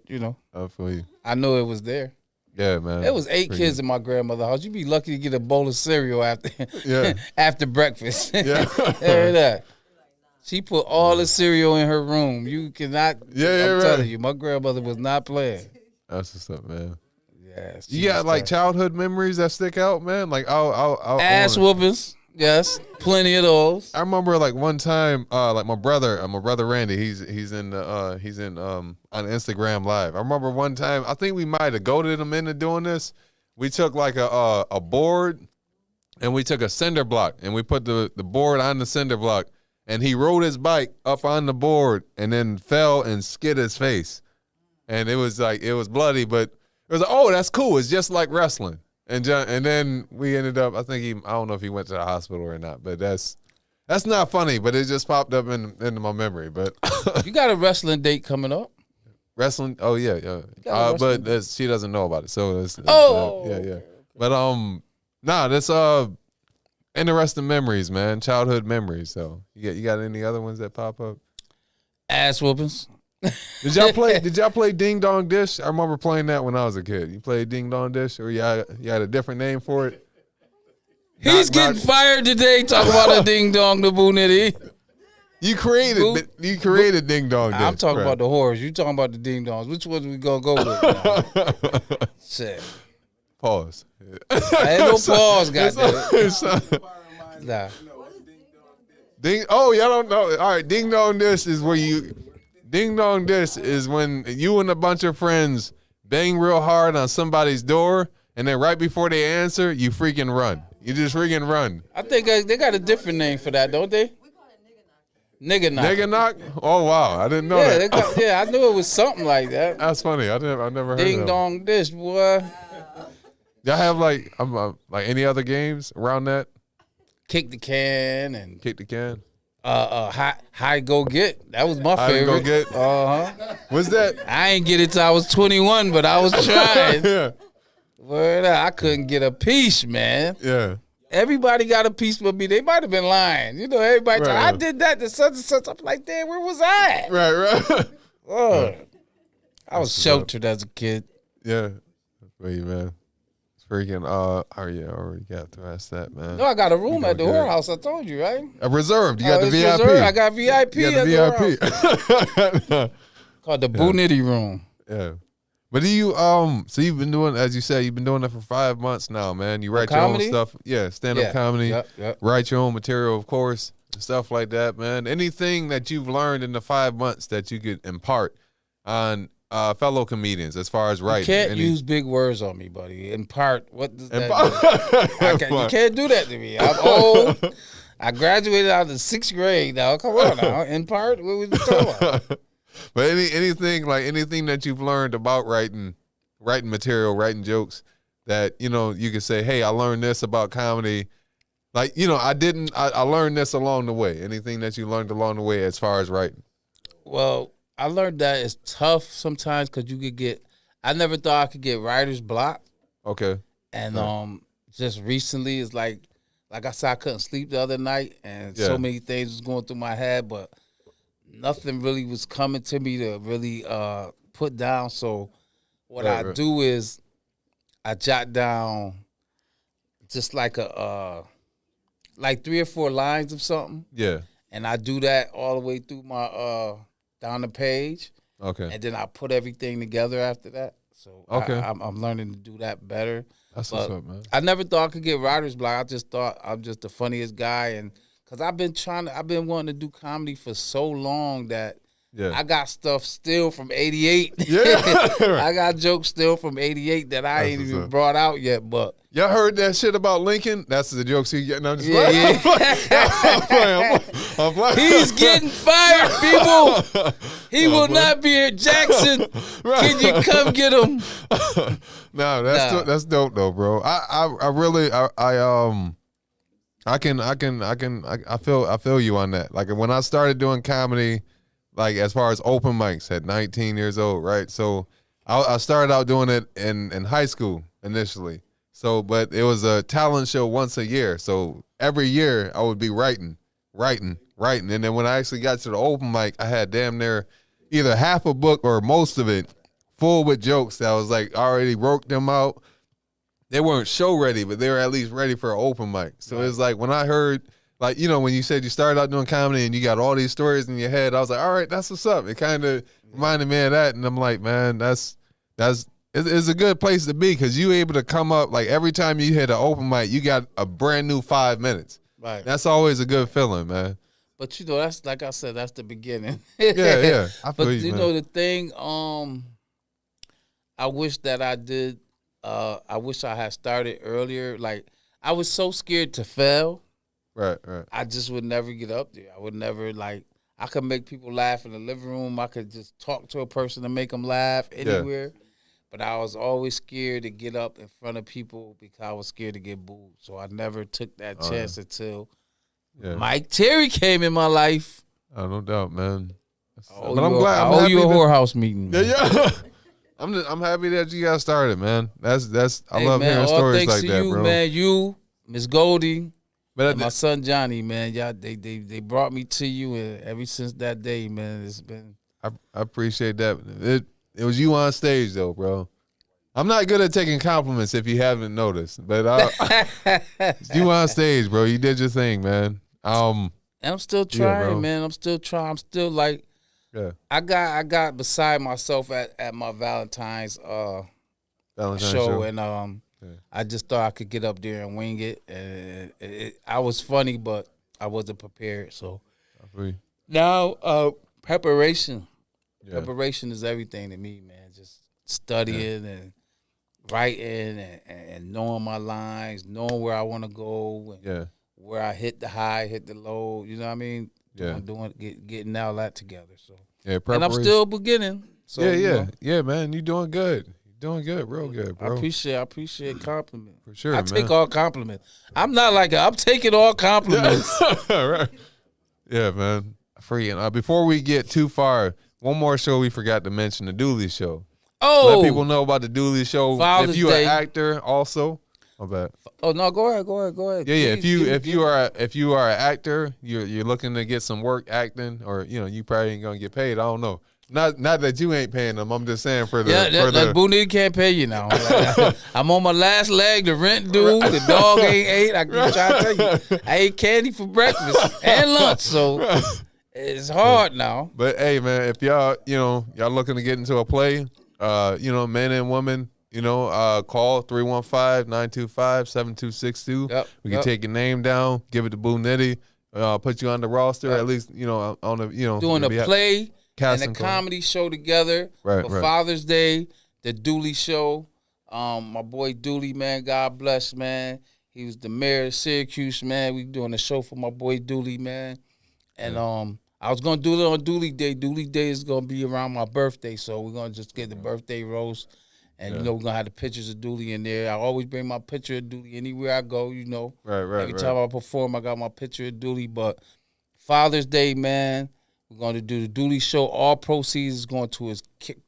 I feel you. I knew it was there. Yeah, man. There was 8 kids in my grandmother's house. You'd be lucky to get a bowl of cereal after breakfast. Yeah. Hear that? She put all the cereal in her room. You cannot. I'm telling you, my grandmother was not playing. That's what's up, man. Yeah. You got like childhood memories that stick out, man? Like I'll ass whoopings. Yes, plenty of those. I remember like one time, like my brother Randy, he's on Instagram Live. I remember one time, I think we might have goaded him into doing this. We took like a board, and we took a cinder block, and we put the board on the cinder block, and he rode his bike up on the board, and then fell and skid his face, and it was bloody, but it was like, oh, that's cool. It's just like wrestling. And then we ended up, I don't know if he went to the hospital or not, but that's not funny, but it just popped up into my memory. But you got a wrestling date coming up? Wrestling? Oh yeah. But she doesn't know about it. So yeah. But that's interesting memories, man. Childhood memories. So you got any other ones that pop up? Ass whoopings. Did y'all play Ding Dong Dish? I remember playing that when I was a kid. You played Ding Dong Dish, or you had a different name for it? He's getting fired today. Talk about a Ding Dong the Boo Nitty. You created Ding Dong Dish. I'm talking about the horrors. You talking about the Ding Dongs. Which one we gonna go with? Shit. Pause. I ain't no pause, goddamn. Nah. Y'all don't know. All right, Ding Dong Dish is where you. Ding Dong Dish is when you and a bunch of friends bang real hard on somebody's door, and then right before they answer, you freaking run. You just freaking run. I think they got a different name for that, don't they? Nigga knock. Nigga knock? Oh, wow. I didn't know that. I knew it was something like that. That's funny. I never heard of that. Ding Dong Dish, boy. Y'all have like any other games around that? Kick the can and Kick the can. High Go Get. That was my favorite. Go Get. What's that? I ain't get it till I was 21, but I was trying. Yeah. Word up, I couldn't get a piece, man. Yeah. Everybody got a piece but me. They might have been lying. Everybody right. I did that to such and such. I'm like, damn, where was I? Right. I was sheltered as a kid. Yeah. Wait, man. Freaking, I already got the rest of that, man. No, I got a room at the whorehouse. I told you, right? Reserved. You got the VIP. Reserved. I got VIP. You got the VIP. Called the Boo Nitty room. Yeah. But do you, so you've been doing, as you said, you've been doing that for 5 months now, man. You write your own stuff. Yeah, stand-up comedy. Yep. Write your own material, of course, and stuff like that, man. Anything that you've learned in the 5 months that you could impart on fellow comedians as far as writing. You can't use big words on me, buddy. Impart, what does that mean? You can't do that to me. I'm old. I graduated out of the 6th grade now. Come on now. Impart? What was you talking about? But anything that you've learned about writing material, writing jokes that, you could say, hey, I learned this about comedy. Like, I learned this along the way. Anything that you learned along the way as far as writing? Well, I learned that it's tough sometimes because I never thought I could get writer's block. Okay. And just recently, it's like I said, I couldn't sleep the other night, and so many things was going through my head, but nothing really was coming to me to really put down. So what I do is I jot down just like like 3 or 4 lines of something. Yeah. And I do that all the way through my down the page. Okay. And then I put everything together after that. So I'm learning to do that better. That's what's up, man. I never thought I could get writer's block. I just thought I'm just the funniest guy, and because I've been wanting to do comedy for so long that I got stuff still from 88. Yeah. I got jokes still from 88 that I ain't even brought out yet, but. Y'all heard that shit about Lincoln? That's the jokes he getting. I'm just I'm playing. He's getting fired, people. He will not be here. Jaxn, can you come get him? No, that's dope though, bro. I I feel you on that. Like when I started doing comedy, like as far as open mics at 19 years old, right? So I started out doing it in high school initially. So, but it was a talent show once a year. So every year I would be writing. And then when I actually got to the open mic, I had damn near either half a book or most of it full with jokes that I was like already wrote them out. They weren't show ready, but they were at least ready for an open mic. So It's like when I heard, like, you know, when you said you started out doing comedy and you got all these stories in your head, I was like, all right, that's what's up. It kind of reminded me of that. And I'm like, man, it's a good place to be because you able to come up, like every time you hit an open mic, you got a brand new 5 minutes. Right. That's always a good feeling, man. But you know, that's like I said, that's the beginning. Yeah. I feel but you know the thing, I wish that I did. I wish I had started earlier. Like I was so scared to fail. Right. I just would never get up there. I would never like. I could make people laugh in the living room. I could just talk to a person and make them laugh anywhere. Yeah. But I was always scared to get up in front of people because I was scared to get booed. So I never took that chance until Mike Terry came in my life. Oh, no doubt, man. But I'm glad. I owe you a whorehouse meeting. Man. Yeah. I'm happy that you got started, man. That's I love hearing stories like that, you, bro. Man, you, Miss Goldie, and my son Johnny, man. Y'all, they brought me to you, and ever since that day, man, it's been. I appreciate that. It was you on stage though, bro. I'm not good at taking compliments if you haven't noticed, but you on stage, bro. You did your thing, man. And I'm still trying, man. I'm still trying. I'm still like. Yeah, I got beside myself at my Valentine's show, and I just thought I could get up there and wing it. And I was funny, but I wasn't prepared. So now preparation is everything to me, man. Just studying and writing and knowing my lines, knowing where I want to go, and where I hit the high, hit the low. You know what I mean? Getting all that together. So and I'm still beginning. So yeah, man. You doing good. You're doing good, real good, bro. I appreciate compliments. For sure, I take all compliments. I'm not like I'm taking all compliments. Right. Yeah, man. Free. And before we get too far, one more show we forgot to mention: the Dooley Show. Oh, let people know about the Dooley Show. Father's if you're Day. an actor, also. My bad. Oh no, go ahead. Yeah. If you are an actor, you're looking to get some work acting, or you probably ain't gonna get paid. I don't know. Not that you ain't paying them. I'm just saying for the that Booney can't pay you now. I'm on my last leg. The rent due. The dog ain't ate. I keep trying to tell you, I ate candy for breakfast and lunch, so it's hard now. But hey, man, if y'all looking to get into a play, men and women. Call 315-925-7262. We can take your name down, give it to Boo Nitty, put you on the roster, at least, on the, doing a play and a comedy show together for Father's Day, the Dooley Show. My boy Dooley, man, God bless, man. He was the mayor of Syracuse, man. We doing a show for my boy Dooley, man. And I was going to do it on Dooley Day. Dooley Day is going to be around my birthday, so we're going to just get the birthday roast. And, we're going to have the pictures of Dooley in there. I always bring my picture of Dooley anywhere I go, Right. Every time I perform, I got my picture of Dooley. But Father's Day, man, we're going to do the Dooley Show. All proceeds is going to his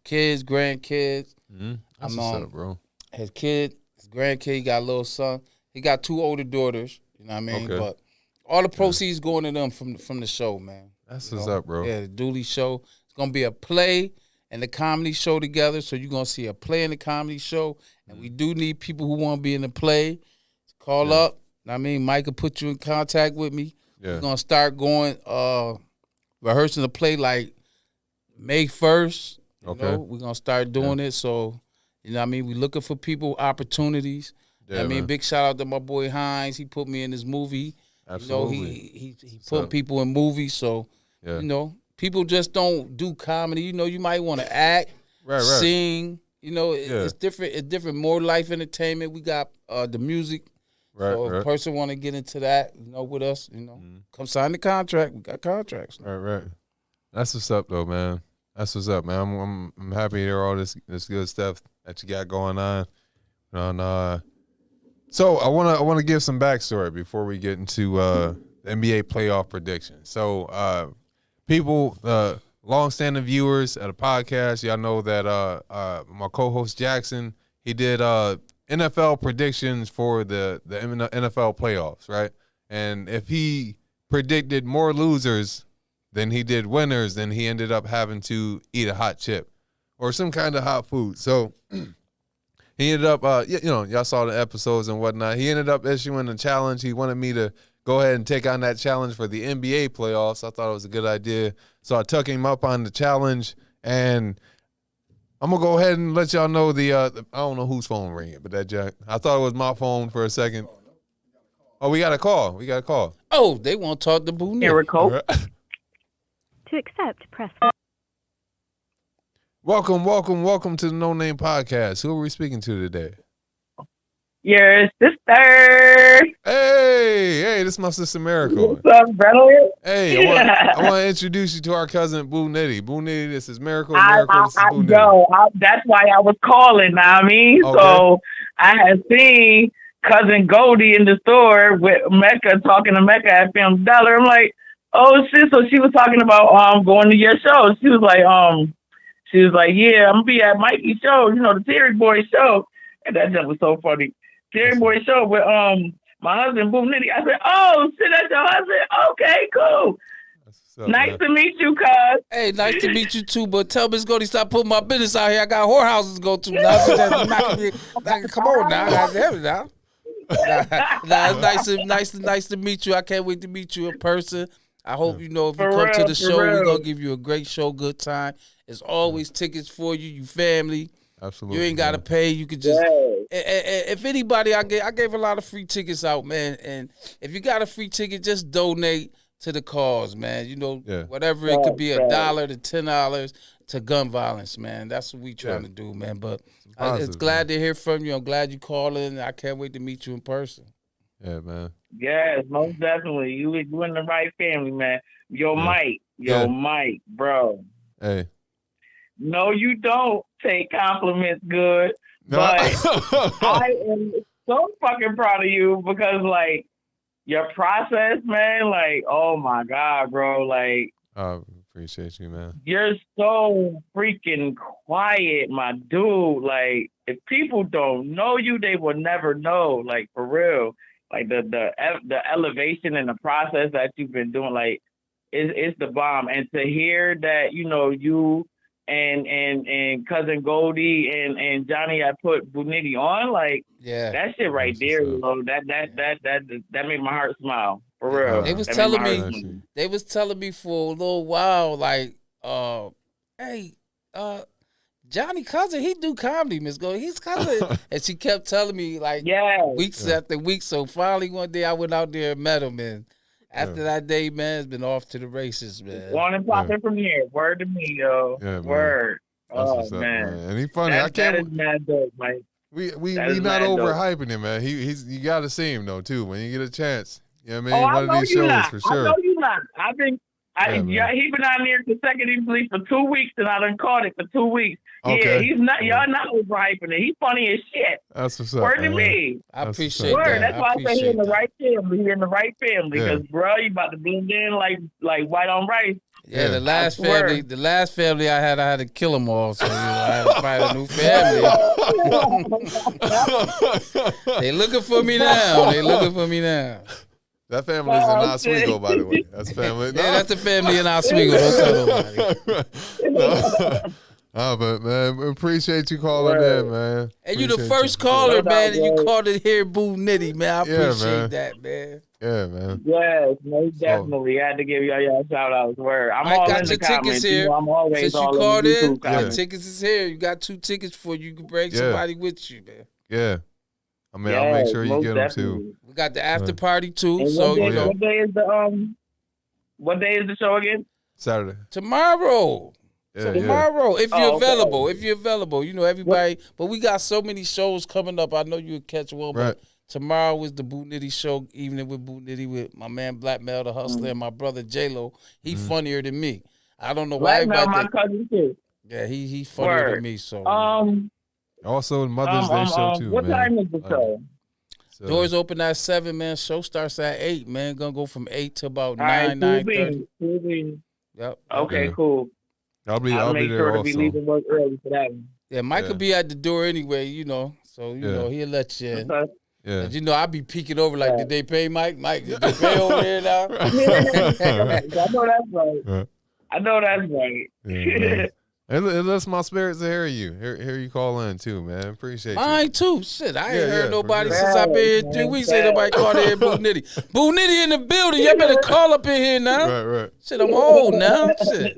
kids, grandkids. Mm-hmm. That's what's up, bro. His grandkid, he got a little son. He got 2 older daughters, you know what I mean? Okay. But all the proceeds going to them from the show, man. That's what's up, bro. Yeah, the Dooley Show. It's going to be a play and the comedy show together. So you're going to see a play and a comedy show. And we do need people who want to be in the play. Call up. I mean, Mike will put you in contact with me. Yeah. We're going to start going, rehearsing the play like May 1st. We're going to start doing it. So, you know what I mean? We're looking for people, opportunities. Yeah, I mean, big shout out to my boy Hines. He put me in his movie. Absolutely. He put people in movies. So, people just don't do comedy. You might want to act, sing. It's different. It's different. More life entertainment. We got the music. So if a person want to get into that, with us, come sign the contract. We got contracts. Right. That's what's up, though, man. That's what's up, man. I'm happy to hear all this good stuff that you got going on. And So I want to give some backstory before we get into the NBA playoff predictions. So people, long-standing viewers at a podcast, y'all know that my co-host Jaxn, he did NFL predictions for the NFL playoffs, right? And if he predicted more losers than he did winners, then he ended up having to eat a hot chip or some kind of hot food. So he ended up, y'all saw the episodes and whatnot. He ended up issuing a challenge. He wanted me to go ahead and take on that challenge for the NBA playoffs. I thought it was a good idea. So I took him up on the challenge, and I'm going to go ahead and let y'all know I don't know whose phone ringing, but that Jack, I thought it was my phone for a second. Oh, we got a call. Oh, they want to talk to Boo Nick. To accept, press. Welcome to the NoName podcast. Who are we speaking to today? Your sister. Hey, this is my sister Miracle. What's up, brother? Hey, I want to introduce you to our cousin Boo Nitty. Boo Nitty, this is Miracle. Miracle, this is Boo Nitty. That's why I was calling. Now I mean, okay. So I had seen cousin Goldie in the store with Mecca talking to Mecca at Film Dollar. I'm like, oh shit. So she was talking about going to your show. She was like, yeah, I'm gonna be at Mikey's show. You know, the Terry Boy show. And that just was so funny. Terry Boy show with my husband Boo Nitty. I said, oh shit, that's your husband. Okay, cool. Up, nice man? To meet you, cuz. Hey, nice to meet you too. But tell Miss Goldie stop putting my business out here. I got whorehouses to go to now. Come on now. Goddamn it now. It's nice to meet you. I can't wait to meet you in person. I hope you know if you come to the show, we're gonna give you a great show, good time. There's always tickets for you, you family. Absolutely. You ain't gotta pay. You could just if anybody, I gave a lot of free tickets out, man. And if you got a free ticket, just donate to the cause, man. You know, whatever it could be, $1 to $10 to gun violence, man. That's what we trying to do, man. But it's glad to hear from you. I'm glad you calling. I can't wait to meet you in person. Yeah, man. Yes, most definitely. You in the right family, man. Mike, Mike, bro. Hey. No, you don't take compliments good, No. but I am so fucking proud of you because, like, your process, man, like, oh my God, bro, like. Appreciate you, man. You're so freaking quiet, my dude. Like, if people don't know you, they will never know. Like, for real. Like the elevation and the process that you've been doing, like, it's the bomb. And to hear that, you know, you and cousin Goldie and Johnny had put Buniti on, like, that shit right there, you know, that made my heart smile. For real. They was telling me for a little while, like, hey, Johnny cousin, he do comedy, Miss Goldie. He's cousin. And she kept telling me, like, weeks after weeks. So finally one day I went out there and met him, and after that day, man, it's been off to the races, man. Going and popping from here. Word to me, yo. Yeah, word. That's man. And he funny. I can't. That is mad dope, Mike. We not overhyping him, man. You got to see him though too when you get a chance. You know what I mean? One of these shows for sure. I know you not. He been out there consecutively for 2 weeks, and I done caught it for 2 weeks. Okay. Yeah, he's not. Y'all not overhyping it. He's funny as shit. That's what's up. Word to me. I appreciate that. That's why I say he in the right family. He in the right family because bro, you about to blend in like white on rice. Yeah, the last family I had to kill them all, so you know, I had to find a new family. They looking for me now. That family is in Oswego, by the way. That's family. Yeah, that's the family in Oswego. Don't tell nobody. Oh, but man, appreciate you calling in, man. And you the first caller, man, and you called it here, Boo Nitty, man. I appreciate that, man. Yeah, man. Yes, most definitely. I had to give y'all shout outs. Word. I'm all got in your the tickets comments. here. You know, I'm always since all you called in, your tickets is here. You got 2 tickets for you. You can bring somebody with you, man. Yeah. I mean, I'll make sure you get them too. We got the after party too. And so what day is the show again? Saturday. Tomorrow. Tomorrow, if you're available. Okay. If you're available, you know everybody. But we got so many shows coming up. I know you'll catch one. But tomorrow is the Boo Nitty show, evening with Boo Nitty with my man Black Mel the Hustler and my brother J-Lo. He funnier than me. I don't know why. Black Mel, my cousin too. Yeah, he funnier than me. So also Mother's Day show too. What time is the show? So, Doors open at 7, man. Show starts at 8, man. Gonna go from 8 to about All right, 9:30. Yep. Yep. Okay, Yeah. cool. I'll be I'll there make sure also. to be leaving work early for that one. Yeah, Mike will be at the door anyway, you know. So, you know, he'll let you in. Okay. Yeah. And, you know, I'll be peeking over like, did they pay Mike? Mike, did they pay over here now? I know that's right. I know that's right. Yeah, it lifts my spirits to hear you. Hear you call in too, man. Appreciate you. Mine too. Shit, I ain't heard for nobody sure. since I've been here 3 weeks. Ain't nobody called in Boo Nitty. Boo Nitty in the building. Y'all better call up in here now. Right. Shit, I'm old now. Shit.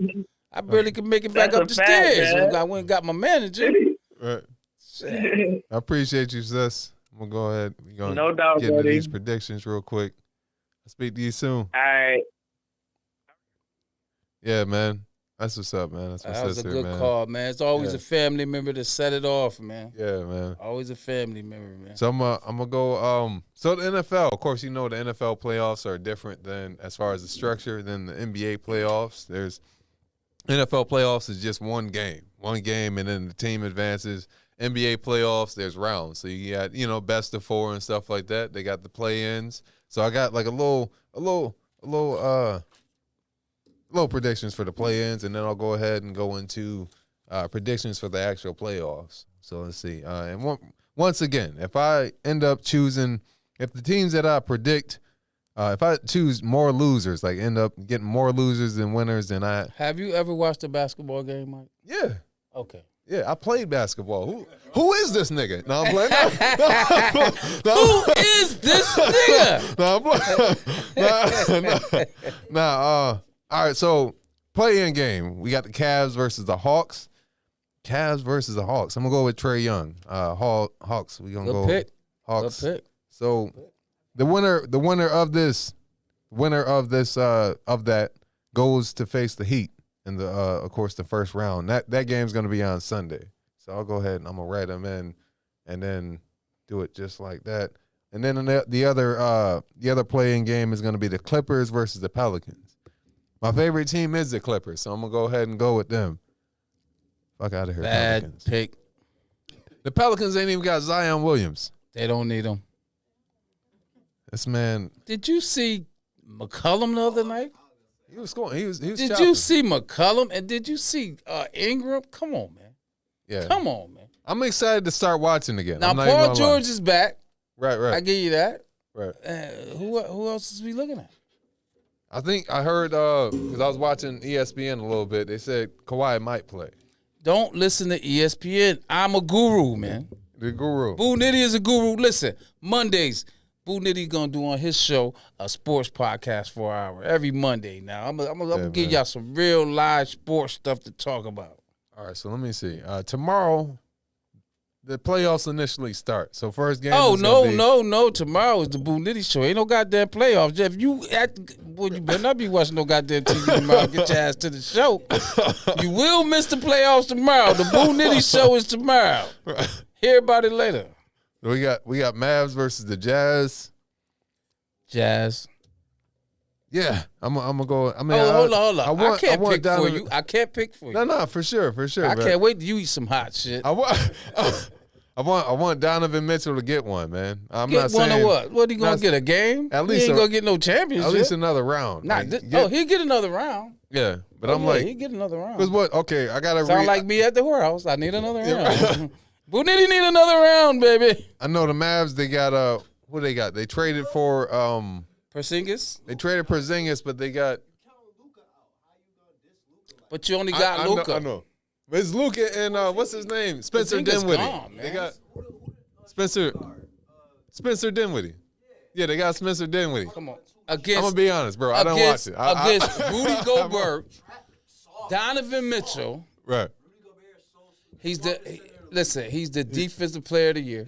I barely can make it back That's up a the fact, stairs. man. I went and got my manager. Right. Shit. I appreciate you, sis. I'm gonna go ahead. We're gonna No doubt, get into buddy. these predictions real quick. I'll speak to you soon. All right. Yeah, man. That's what's up, man. That's what's That was a here, good man. call, man. It's always a family member to set it off, man. Yeah, man. Always a family member, man. So I'm gonna go. So the NFL, of course, you know the NFL playoffs are different than as far as the structure than the NBA playoffs. There's NFL playoffs is just one game, and then the team advances. NBA playoffs, there's rounds, so you got best of 4 and stuff like that. They got the play-ins, so I got like a little predictions for the play-ins, and then I'll go ahead and go into predictions for the actual playoffs. So let's see. And once again, if I end up choosing, if the teams that I predict, if I choose more losers, like end up getting more losers than winners, then I. Have you ever watched a basketball game, Mike? Yeah. Okay. Yeah, I played basketball. Who is this nigga? No, I'm playing. Who is this nigga? No, I'm playing. All right, so play-in game. We got the Cavs versus the Hawks. I'm gonna go with Trae Young. Hawks. We gonna go pick. Hawks. Good pick. So the winner of that goes to face the Heat in the of course the first round. That game's gonna be on Sunday. So I'll go ahead and I'm gonna write them in, and then do it just like that. And then the other play-in game is gonna be the Clippers versus the Pelicans. My favorite team is the Clippers, so I'm gonna go ahead and go with them. Fuck out of here, Bad Pelicans. pick. The Pelicans ain't even got Zion Williams. They don't need him. This man, Did you see McCollum the other night? he was scoring. He was. Did chopping. you see McCollum? And did you see Ingram? Come on, man. Yeah. Come on, man. I'm excited to start watching again. Now I'm not even Paul gonna George lie. is back. Right. I give you that. Right. Who else is we looking at? I think I heard because I was watching ESPN a little bit. They said Kawhi might play. Don't listen to ESPN. I'm a guru, man. The guru. Boo Nitty is a guru. Listen, Mondays, Boo Nitty gonna do on his show a sports podcast for an hour every Monday. Now I'm gonna give y'all some real live sports stuff to talk about. All right, so let me see. Tomorrow, the playoffs initially start. So first game. Oh is gonna be, no! Tomorrow is the Boo Nitty show. Ain't no goddamn playoffs. Jeff, you better not be watching no goddamn TV tomorrow. Get your ass to the show. You will miss the playoffs tomorrow. The Boo Nitty show is tomorrow. Hear about it later. We got Mavs versus the Jazz. Jazz. Yeah, I'm gonna go. I mean, Hold on. I can't pick for Donovan, you. I can't pick for you. No, for sure. I can't wait till you eat some hot shit. I want Donovan Mitchell to get one, man. I'm Get not one saying or what? What he gonna not- get, a game? At least he ain't a- gonna get no championship. at least another round. Nah, Like, he'll get another round. yeah, but I'm like, he get another round. because what? Okay, I gotta Sound read. like me at the whorehouse. I need another round. Boo Nitty need another round, baby. I know the Mavs. They got what they got? They traded for Porzingis, They traded Porzingis, but they got. but you only got I Luka. know. But it's Luka and what's his name? Spencer Porzingis Dinwiddie. gone, man. They got Spencer Dinwiddie. Yeah, they got Spencer Dinwiddie. Come on, I'm against gonna be honest, bro. I don't watch it. against Rudy Gobert, Donovan Mitchell. Right. He's the defensive player of the year.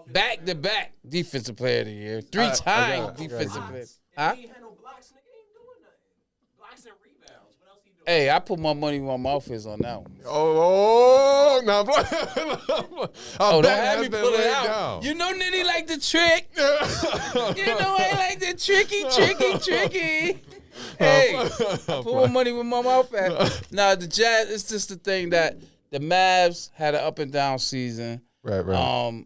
Back to back defensive player of the year. Three got times it. defensive player. Huh? He ain't had no blocks, nigga. He ain't doing nothing. Blocks and rebounds. What else he doing? Hey, I put my money where my mouth is on that one. No. Don't have me pull it out. You know Nitty like the trick. You know I like the tricky. Hey, I put my money where my mouth at. Now the Jazz, it's just the thing that the Mavs had an up and down season. Right.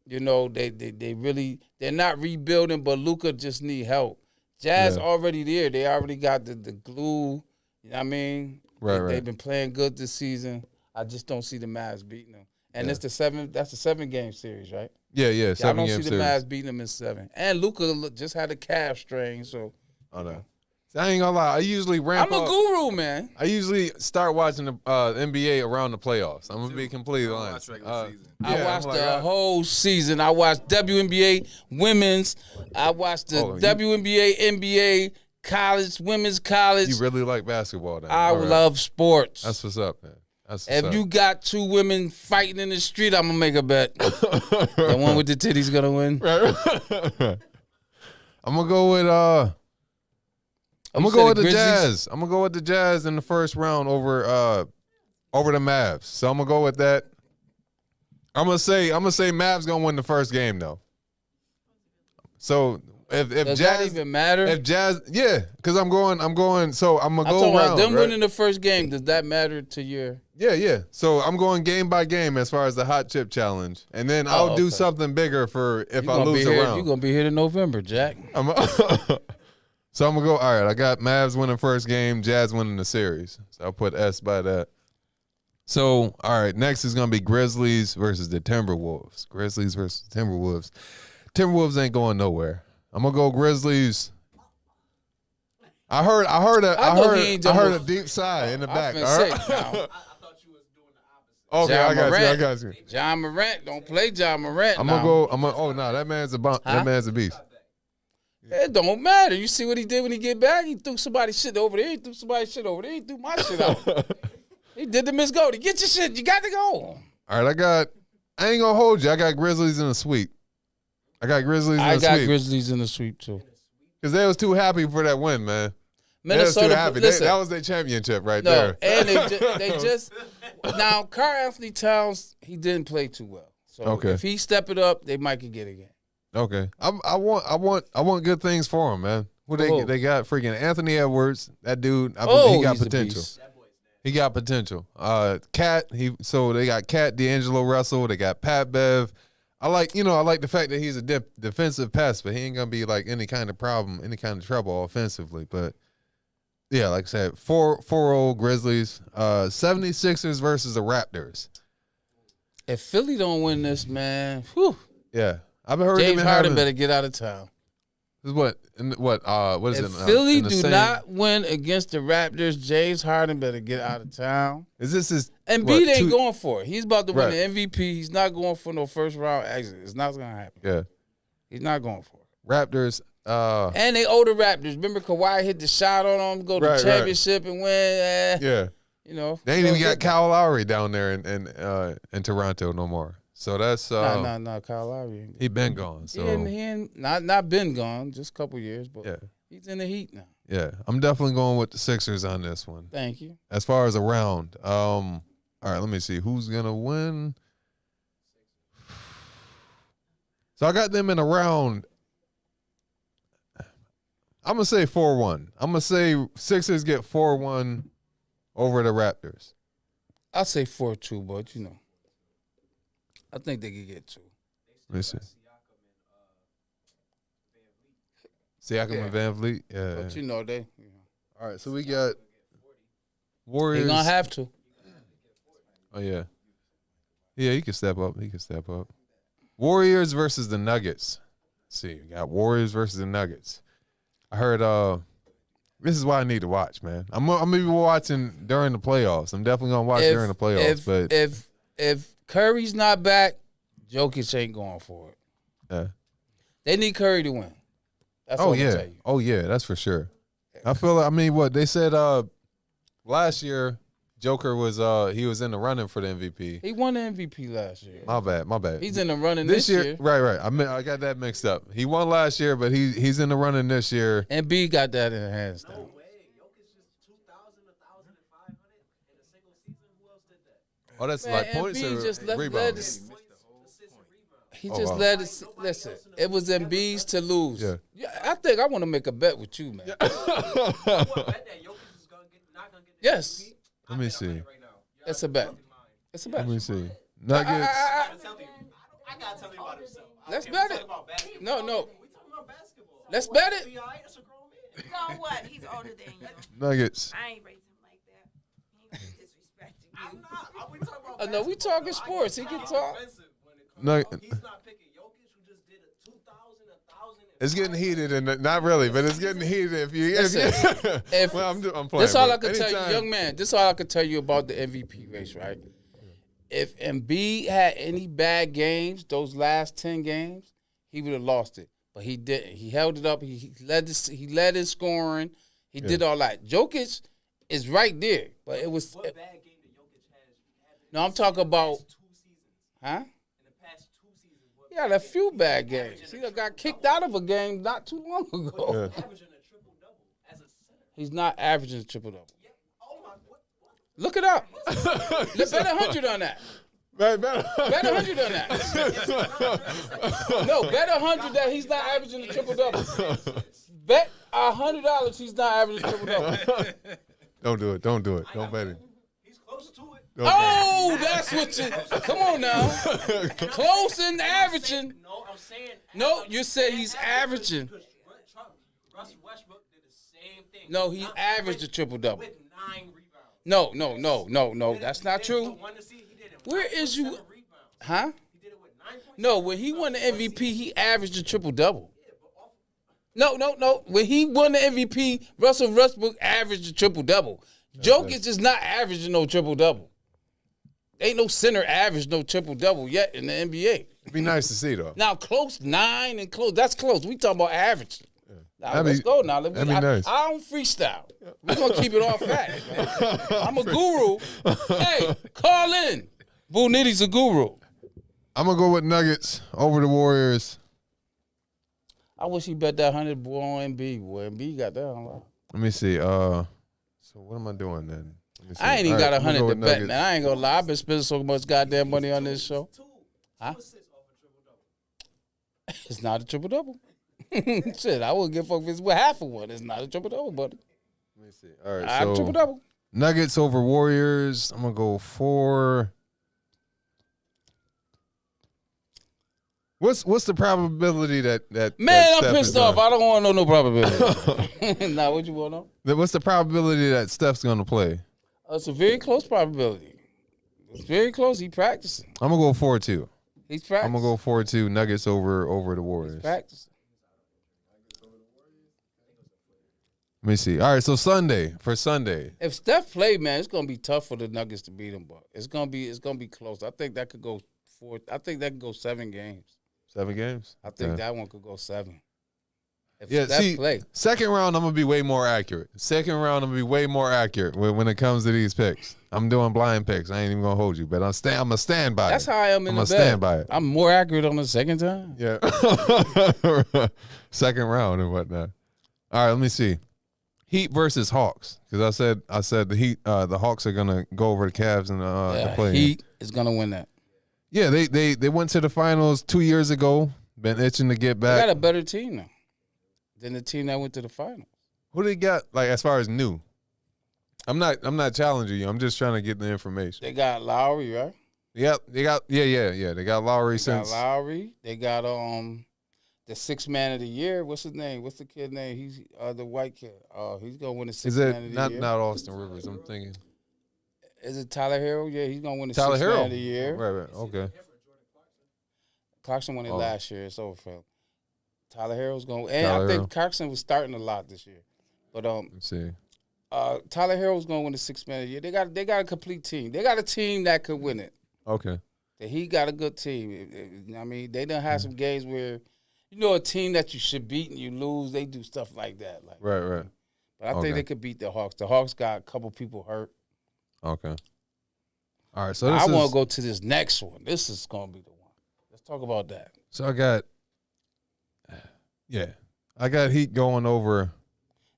You know, they really they're not rebuilding, but Luka just need help. Jazz already there. They already got the glue. You know what I mean? Right. They've been playing good this season. I just don't see the Mavs beating them. And it's that's a 7-game series, right? Yeah, I 7 don't game see series. the Mavs beating them in 7. And Luka just had a calf strain, so. Oh, no. I ain't gonna lie. I usually ramp I'm up. a guru, man. I usually start watching the NBA around the playoffs. I'm gonna be completely honest. I watched the whole season. I watched WNBA women's. I watched the WNBA, NBA, college, women's college. You really like basketball, then? I love sports. That's what's up, man. That's what's if up. you got 2 women fighting in the street, I'm gonna make a bet. The one with the titties gonna win. I'm gonna go with I'm gonna go with the Jazz. I'm gonna go with the Jazz in the first round over the Mavs. So I'm gonna go with that. I'm gonna say Mavs gonna win the first game though. So if Does Jazz that even matter? If Jazz, because I'm going. So I'm gonna go around. Them winning the first game. Does that matter to your? Yeah. So I'm going game by game as far as the hot chip challenge, and then I'll do something bigger for if I lose a round. You're gonna be here in November, Jack. So I'm going to go, all right, I got Mavs winning first game, Jazz winning the series. So I'll put S by that. So, all right, next is going to be Grizzlies versus the Timberwolves. Grizzlies versus the Timberwolves. Timberwolves ain't going nowhere. I'm going to go Grizzlies. I heard a deep sigh in the back. I thought you was doing the opposite. Okay, I got you. John Morant, don't play John Morant. I'm going to go, that man's a beast. It don't matter. You see what he did when he get back? He threw somebody's shit over there. He threw somebody's shit over there. He threw my shit out. He did the Miss Goldie. Get your shit. You got to go. All right, I ain't going to hold you. I got Grizzlies in the sweep. I got Grizzlies in the sweep, too. Because they was too happy for that win, man. Minnesota, they was too happy. Listen, that was their championship right there. And they just now, Karl Anthony Towns, he didn't play too well. So if he step it up, they might could get again. Okay, I want good things for him, man. They got freaking Anthony Edwards. That dude, he got potential. He got potential. Cat. They got Cat, D'Angelo Russell. They got Pat Bev. I like the fact that he's a defensive pest, but he ain't gonna be like any kind of problem, any kind of trouble offensively. But yeah, like I said, 4-0 Grizzlies. 76ers versus the Raptors. If Philly don't win this, man, whew. Yeah. I've heard James Harden better get out of town. What is it? If Philly do not win against the Raptors, James Harden better get out of town. Is this his? Embiid ain't going for it. He's about to win the MVP. He's not going for no first round exit. It's not gonna happen. Yeah, he's not going for it. Raptors. And they owe the Raptors. Remember Kawhi hit the shot on them, go to the championship and win. Yeah, you know they ain't even got Kyle Lowry down there in Toronto no more. So that's no Kyle Lowry. He been gone. So he ain't not been gone, just a couple years, but he's in the Heat now. Yeah, I'm definitely going with the Sixers on this one. Thank you. As far as a round, all right, let me see who's gonna win. So I got them in a round. I'm gonna say 4-1. I'm gonna say Sixers get 4-1 over the Raptors. I'll say 4-2, but I think they could get 2. Let me see. Siakam and Van Vliet. Yeah. But they. All right, so we got Warriors. They're going to have to. Oh, yeah. Yeah, he can step up. Warriors versus the Nuggets. Let's see, we got Warriors versus the Nuggets. I heard this is why I need to watch, man. I'm going to be watching during the playoffs. I'm definitely going to watch during the playoffs. But if Curry's not back, Jokic ain't going for it. Yeah. They need Curry to win. That's all I'm tell you. Oh, yeah, that's for sure. I feel like, what they said last year, Joker was he was in the running for the MVP. He won the MVP last year. My bad. He's in the running this year. Right. I got that mixed up. He won last year, but he's in the running this year. And B got that in hands now. No way. Jokic just 2,000, 1,500 in a single season. Who else did that? Oh, that's like points or rebounds. He just led us. Listen, it was Embiid's to lose. Yeah. I think I want to make a bet with you, man. Yes. Let me see. It's a bet. Let me see. Nuggets. I gotta tell you about himself. Let's Okay, bet we it. talking about basketball. No. We talking about basketball. Let's bet it. Be all right, that's a grown man. So what? He's older than you. Nuggets. I ain't raised him like that. He ain't gonna be disrespecting I'm you. not. We talking about No, we basketball, talking though. sports. He I can get talk. defensive when it comes Nugget. to- He's not picking Jokic, who just did a 2,000, 1,000. It's getting heated, and not really, but it's getting heated. If you, well, I'm playing. That's all I but can tell you, anytime- young man. This is all I can tell you about the MVP race, right? If Embiid had any bad games, those last 10 games, he would have lost it. But he didn't. He held it up. He led in scoring. He did all that. Jokic is right there, but it was. What bad game did Jokic have? No, I'm talking about. 2 seasons. Huh? In the past 2 seasons. What He had a few bad games. He done got kicked out of a game not too long ago. averaging a triple-double as a center. He's not averaging a triple double. Yeah. Oh, my. What? Look it up. Let's bet 100 on that. Bet Bet 100 on that. No, bet 100 that he's not averaging a triple double. Bet $100 he's not averaging a triple double. Don't do it. Don't do it. Don't bet it. He's close to it. Don't Oh, that's what you. Come on now. Close and averaging. No, I'm saying. No, you said he's averaging. Because Russell Westbrook did the same thing. No, he averaged a triple double. With 9 rebounds. No. That's not true. Where is you? Huh? No, when he won the MVP, he averaged a triple double. No. When he won the MVP, Russell Westbrook averaged a triple double. Jokic is not averaging no triple double. Ain't no center average no triple double yet in the NBA. It'd be nice to see though. Now close 9 and close. That's close. We talking about averaging. Now, That'd let's be- go now. that'd be nice. I don't freestyle. We're gonna keep it all fact, man. I'm a guru. Hey, call in. Boo Nitty's a guru. I'm gonna go with Nuggets over the Warriors. I wish he bet that 100 boy on MB. Boy, MB got that. Let me see. So what am I doing then? Let me see. I ain't even All right, got I'm gonna 100 go to with bet, Nuggets. man. I ain't gonna lie. I've been spending so much goddamn money on this show. Huh? It's not a triple double. Shit, I wouldn't give a fuck if it's with half of one. It's not a triple double, buddy. Let me see. All right, I'm triple so double. Nuggets over Warriors. I'm gonna go for. What's the probability that Man, that I'm Steph pissed is off. gonna- I don't want to know no probability. Nah, what you want to know? What's the probability that Steph's gonna play? It's a very close probability. It's very close. He practicing. I'm gonna go 4-2. He's practicing. I'm gonna go 4-2. Nuggets over the Warriors. Practicing. Let me see. All right, so Sunday. If Steph played, man, it's gonna be tough for the Nuggets to beat him, but it's gonna be close. I think that could go 4. I think that could go 7 games. 7 games. I think Yeah. that one could go 7. If Yeah, Steph see, play. second round, I'm gonna be way more accurate. When it comes to these picks. I'm doing blind picks. I ain't even gonna hold you, but I'm gonna stand by That's it. how I am in I'm the gonna bed. stand by it. I'm more accurate on the second time. Yeah. Second round and whatnot. All right, let me see. Heat versus Hawks, because I said the Heat, the Hawks are gonna go over the Cavs in the play. Heat is gonna win that. Yeah, they went to the finals 2 years ago. Been itching to get They back. got a better team now than the team that went to the finals. Who they got? Like as far as new, I'm not challenging you. I'm just trying to get the information. They got Lowry, right? Yeah, they got They got Lowry They got since. Lowry. They got the 6th man of the year. What's his name? What's the kid name? He's the white kid. He's gonna win the 6th Is man it of the not year. not Austin Rivers? I'm thinking Is it Tyler Hero? Yeah, he's gonna win the Tyler 6th Hero. man of the year. Right. Okay. Clarkson won it Oh. last year. It's over for him. Tyler Hero's going, and Tyler I think Hero. Clarkson was starting a lot this year. But Let's see. Tyler Hero's going to win the 6th man of the year. They got a complete team. They got a team that could win it. Okay. He got a good team. I mean, they done have some games where, a team that you should beat and you lose. They do stuff like that. Like, Right. but I Okay. think they could beat the Hawks. The Hawks got a couple people hurt. Okay. All right. So I this want is. to go to this next one. This is going to be the one. Let's talk about that. So I got. Yeah, I got Heat going over.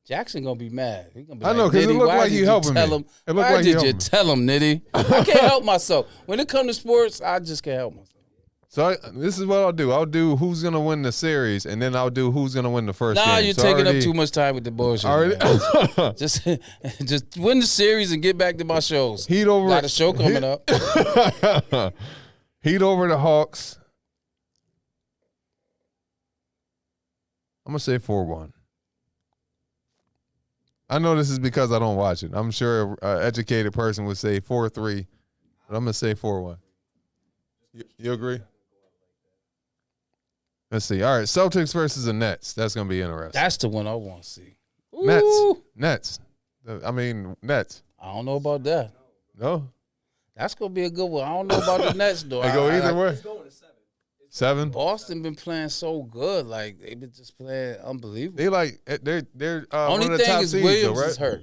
Jaxn gonna be mad. He gonna be I know, like, 'cause it Nitty, looked why like did you helping me. tell him? It looked Why like you did you helping me. tell him, Nitty? I can't help myself. When it comes to sports, I just can't help myself. So this is what I'll do. I'll do who's gonna win the series, and then I'll do who's gonna win the first game. Nah, you're So taking already- up too much time with the bullshit. Already, man. just win the series and get back to my shows. Heat over. Got a show coming up. Heat over the Hawks. I'm gonna say 4-1. I know this is because I don't watch it. I'm sure an educated person would say 4-3, but I'm gonna say 4-1. You agree? Let's see. All right, Celtics versus the Nets. That's gonna be interesting. That's the one I want to see. Ooh. Nets. I mean Nets. I don't know about that. No. That's gonna be a good one. I don't know about the Nets though. They go either way. It's going to 7. 7. Boston been playing so good. Like they been just playing unbelievable. They like they're Only one of the thing top is seeds, Williams though, right? is hurt.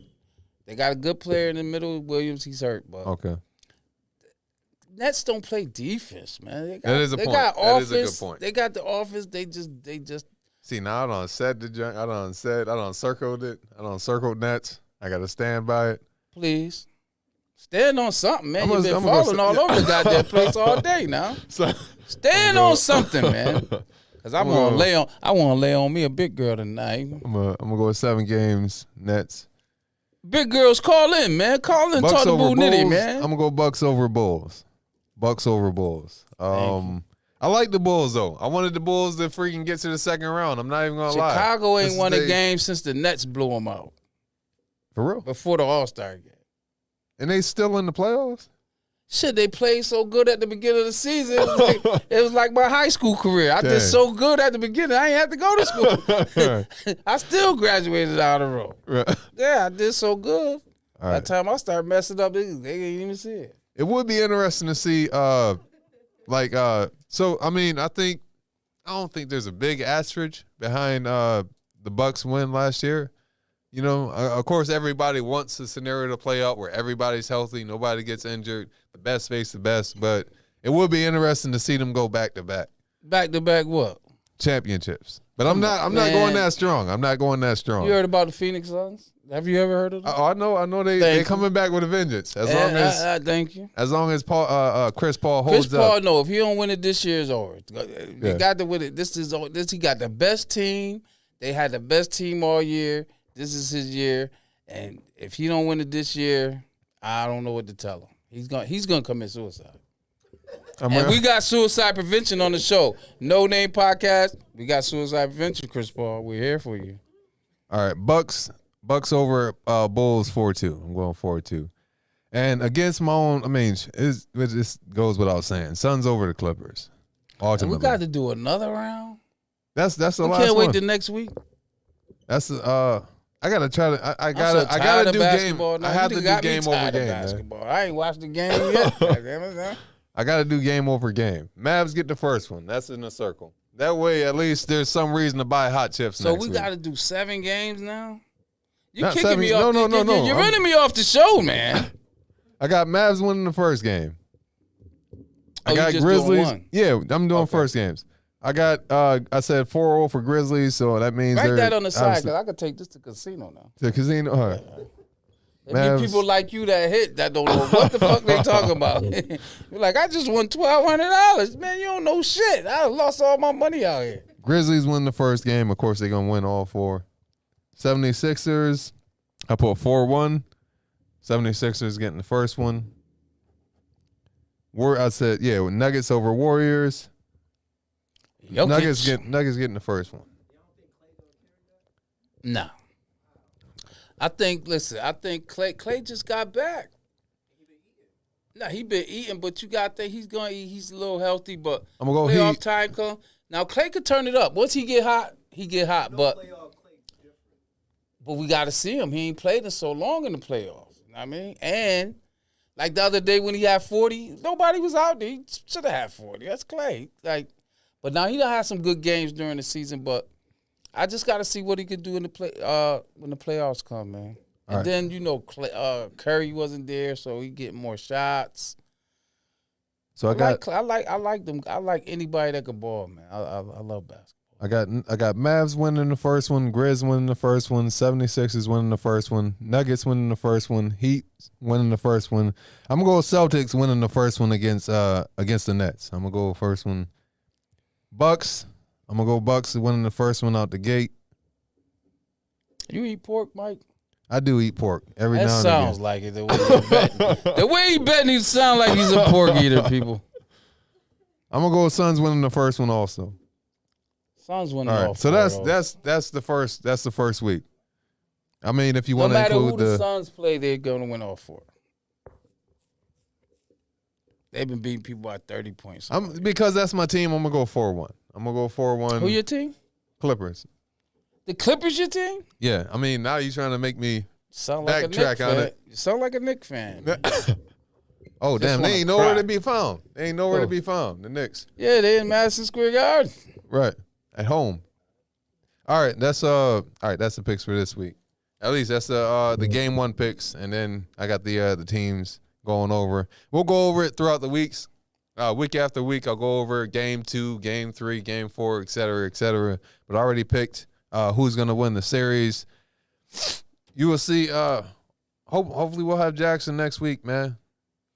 They got a good player in the middle. Williams, he's hurt, but Okay. Nets don't play defense, man. They got, That is a they point. got That offense. is a good point. They got the offense. They just See, now I done said the junk. I done circled it. I done circled Nets. I got to stand by it. please stand on something, man. You've been I'm falling gonna- all over the goddamn place all day now. So, Stand on something, man. Cause I I'm want gonna- to lay on me a big girl tonight. I'm gonna go with 7 games. Nets. Big girls, call in, man. Call in, Bucks talk to over Boo Nitty, Bulls. man. I'm gonna go Bucks over Bulls. Bucks over Bulls. I like the Bulls though. I wanted the Bulls to freaking get to the second round. I'm not even gonna lie. Chicago This ain't is won a they- game since the Nets blew them out for real, before the All-Star game. and they still in the playoffs. Shit, they played so good at the beginning of the season. It was like my high school career. I Dang. did so good at the beginning, I ain't had to go to school. I still graduated out of the row. Right. Yeah, I did so good. All By right. the time I started messing up, they didn't even see it. It would be interesting to see, so I mean, I don't think there's a big asterisk behind the Bucks win last year. You know, of course, everybody wants the scenario to play out where everybody's healthy, nobody gets injured, the best face the best. But it would be interesting to see them go back to back Back to back what? championships. But I'm not Man. going that strong. I'm not going that strong. You heard about the Phoenix Suns? Have you ever heard of them? Oh, I know they Thank you. coming back with a vengeance as long as thank you. Chris Paul holds Chris Paul, up. no, if he don't win it this year, it's over. Yeah. They got to win it. He got the best team. They had the best team all year. This is his year, and if he don't win it this year, I don't know what to tell him. He's gonna commit suicide. And we got suicide prevention on the show. No Name Podcast. We got suicide prevention, Chris Paul. We're here for you. All right, Bucks over Bulls 4-2. I'm going 4-2. And against my own, I mean, it just goes without saying. Suns over the Clippers. And Ultimately, we got to do another round. that's the We last can't wait one. till next week. That's I gotta try to. I I'm gotta. so I tired gotta of do game. basketball now. I have You to got do me game over tired of game. Man. basketball. I ain't watched the game yet. Goddamn it, man. I gotta do game over game. Mavs get the first one. That's in the circle. That way, at least there's some reason to buy hot chips. So next we week. got to do 7 games now. You're Not kicking 7 me off. no. You're running me off the show, man. I got Mavs winning the first game. I Oh, you got just doing Grizzlies. one? Yeah, I'm doing Okay. first games. I got. I said 4-0 for Grizzlies, so that means Write they're that on the side obviously- because I could take this to casino now. The casino. All right. There Mavs. be people like you that hit that don't know what the fuck they talking about. You're like, I just won $1,200. Man, you don't know shit. I lost all my money out here. Grizzlies win the first game. Of course, they're gonna win all 4. 76ers. I put 4-1. 76ers getting the first one. I said Nuggets over Warriors. Jokic. Nuggets getting the first one. Nah. I think Clay just got back. Nah, he been eating, but you got to think he's gonna eat. He's a little healthy, but I'm gonna go playoff Heat. time come. Now Clay could turn it up. Once he get hot, he get hot. But we got to see him. He ain't played in so long in the playoffs. You know what I mean? And like the other day when he had 40, nobody was out there. He should have had 40. That's Clay. But now he done had some good games during the season. But I just got to see what he could do in the when the playoffs come, man. And right. then Curry wasn't there, so he getting more shots. So I like them. I like anybody that can ball, man. I love basketball. I got Mavs winning the first one, Grizz winning the first one, 76ers winning the first one, Nuggets winning the first one, Heat winning the first one. I'm gonna go Celtics winning the first one against the Nets. I'm gonna go first one. Bucks. I'm gonna go Bucks winning the first one out the gate. You eat pork, Mike? I do eat pork every That now and sounds again. like it. The way he betting, the way he betting, he sound like he's a pork eater. People. I'm gonna go Suns winning the first one also. Suns went All right, off. so for it, that's the first week. I mean, if you no want to matter who include the the Suns play, they're gonna win off for it. They've been beating people by 30 points. because that's my team, I'm gonna go 4-1. I'm gonna go 4-1. Who your team? Clippers. The Clippers your team? Yeah, I mean, now you're trying to make me Sound like backtrack a Knicks on fan. it. You sound like a Knicks fan. Oh, damn, wanna they ain't nowhere cry. to be found. They ain't nowhere Oh. to be found. The Knicks. Yeah, they in Madison Square Garden. Right. At home. All right, that's the picks for this week. At least that's the game 1 picks, and then I got the teams going over. We'll go over it throughout the weeks. Week after week, I'll go over game 2, game 3, game 4, et cetera, et cetera. But I already picked who's gonna win the series. You will see. Hopefully, we'll have Jaxn next week, man,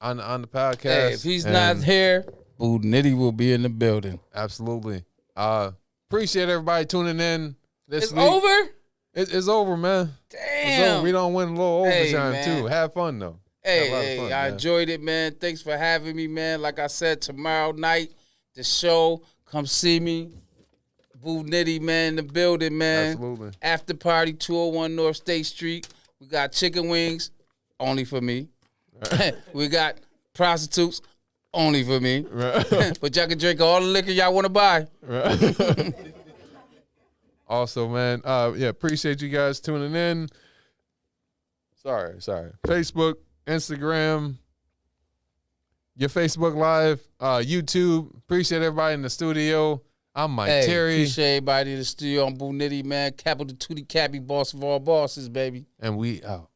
on the podcast. Hey, if he's not here, Boo Nitty will be in the building. Absolutely. Appreciate everybody tuning in this It's week. over? It's over, man. It's Damn. over. We don't win a little Hey, overtime, man. too. Have fun, though. Have a lot of Hey, fun, I man. enjoyed it, man. Thanks for having me, man. Like I said, tomorrow night, the show. Come see me. Boo Nitty, man, in the building, man. Absolutely. After party, 201 North State Street. We got chicken wings, only for me. We got prostitutes, only for me. Right. But y'all can drink all the liquor y'all want to buy. Right. Also, man, appreciate you guys tuning in. Sorry. Facebook, Instagram, your Facebook Live, YouTube. Appreciate everybody in the studio. I'm Mike Hey, Terry. appreciate everybody in the studio. I'm Boo Nitty, man. Capital Tootie Cappy, boss of all bosses, baby. And we out.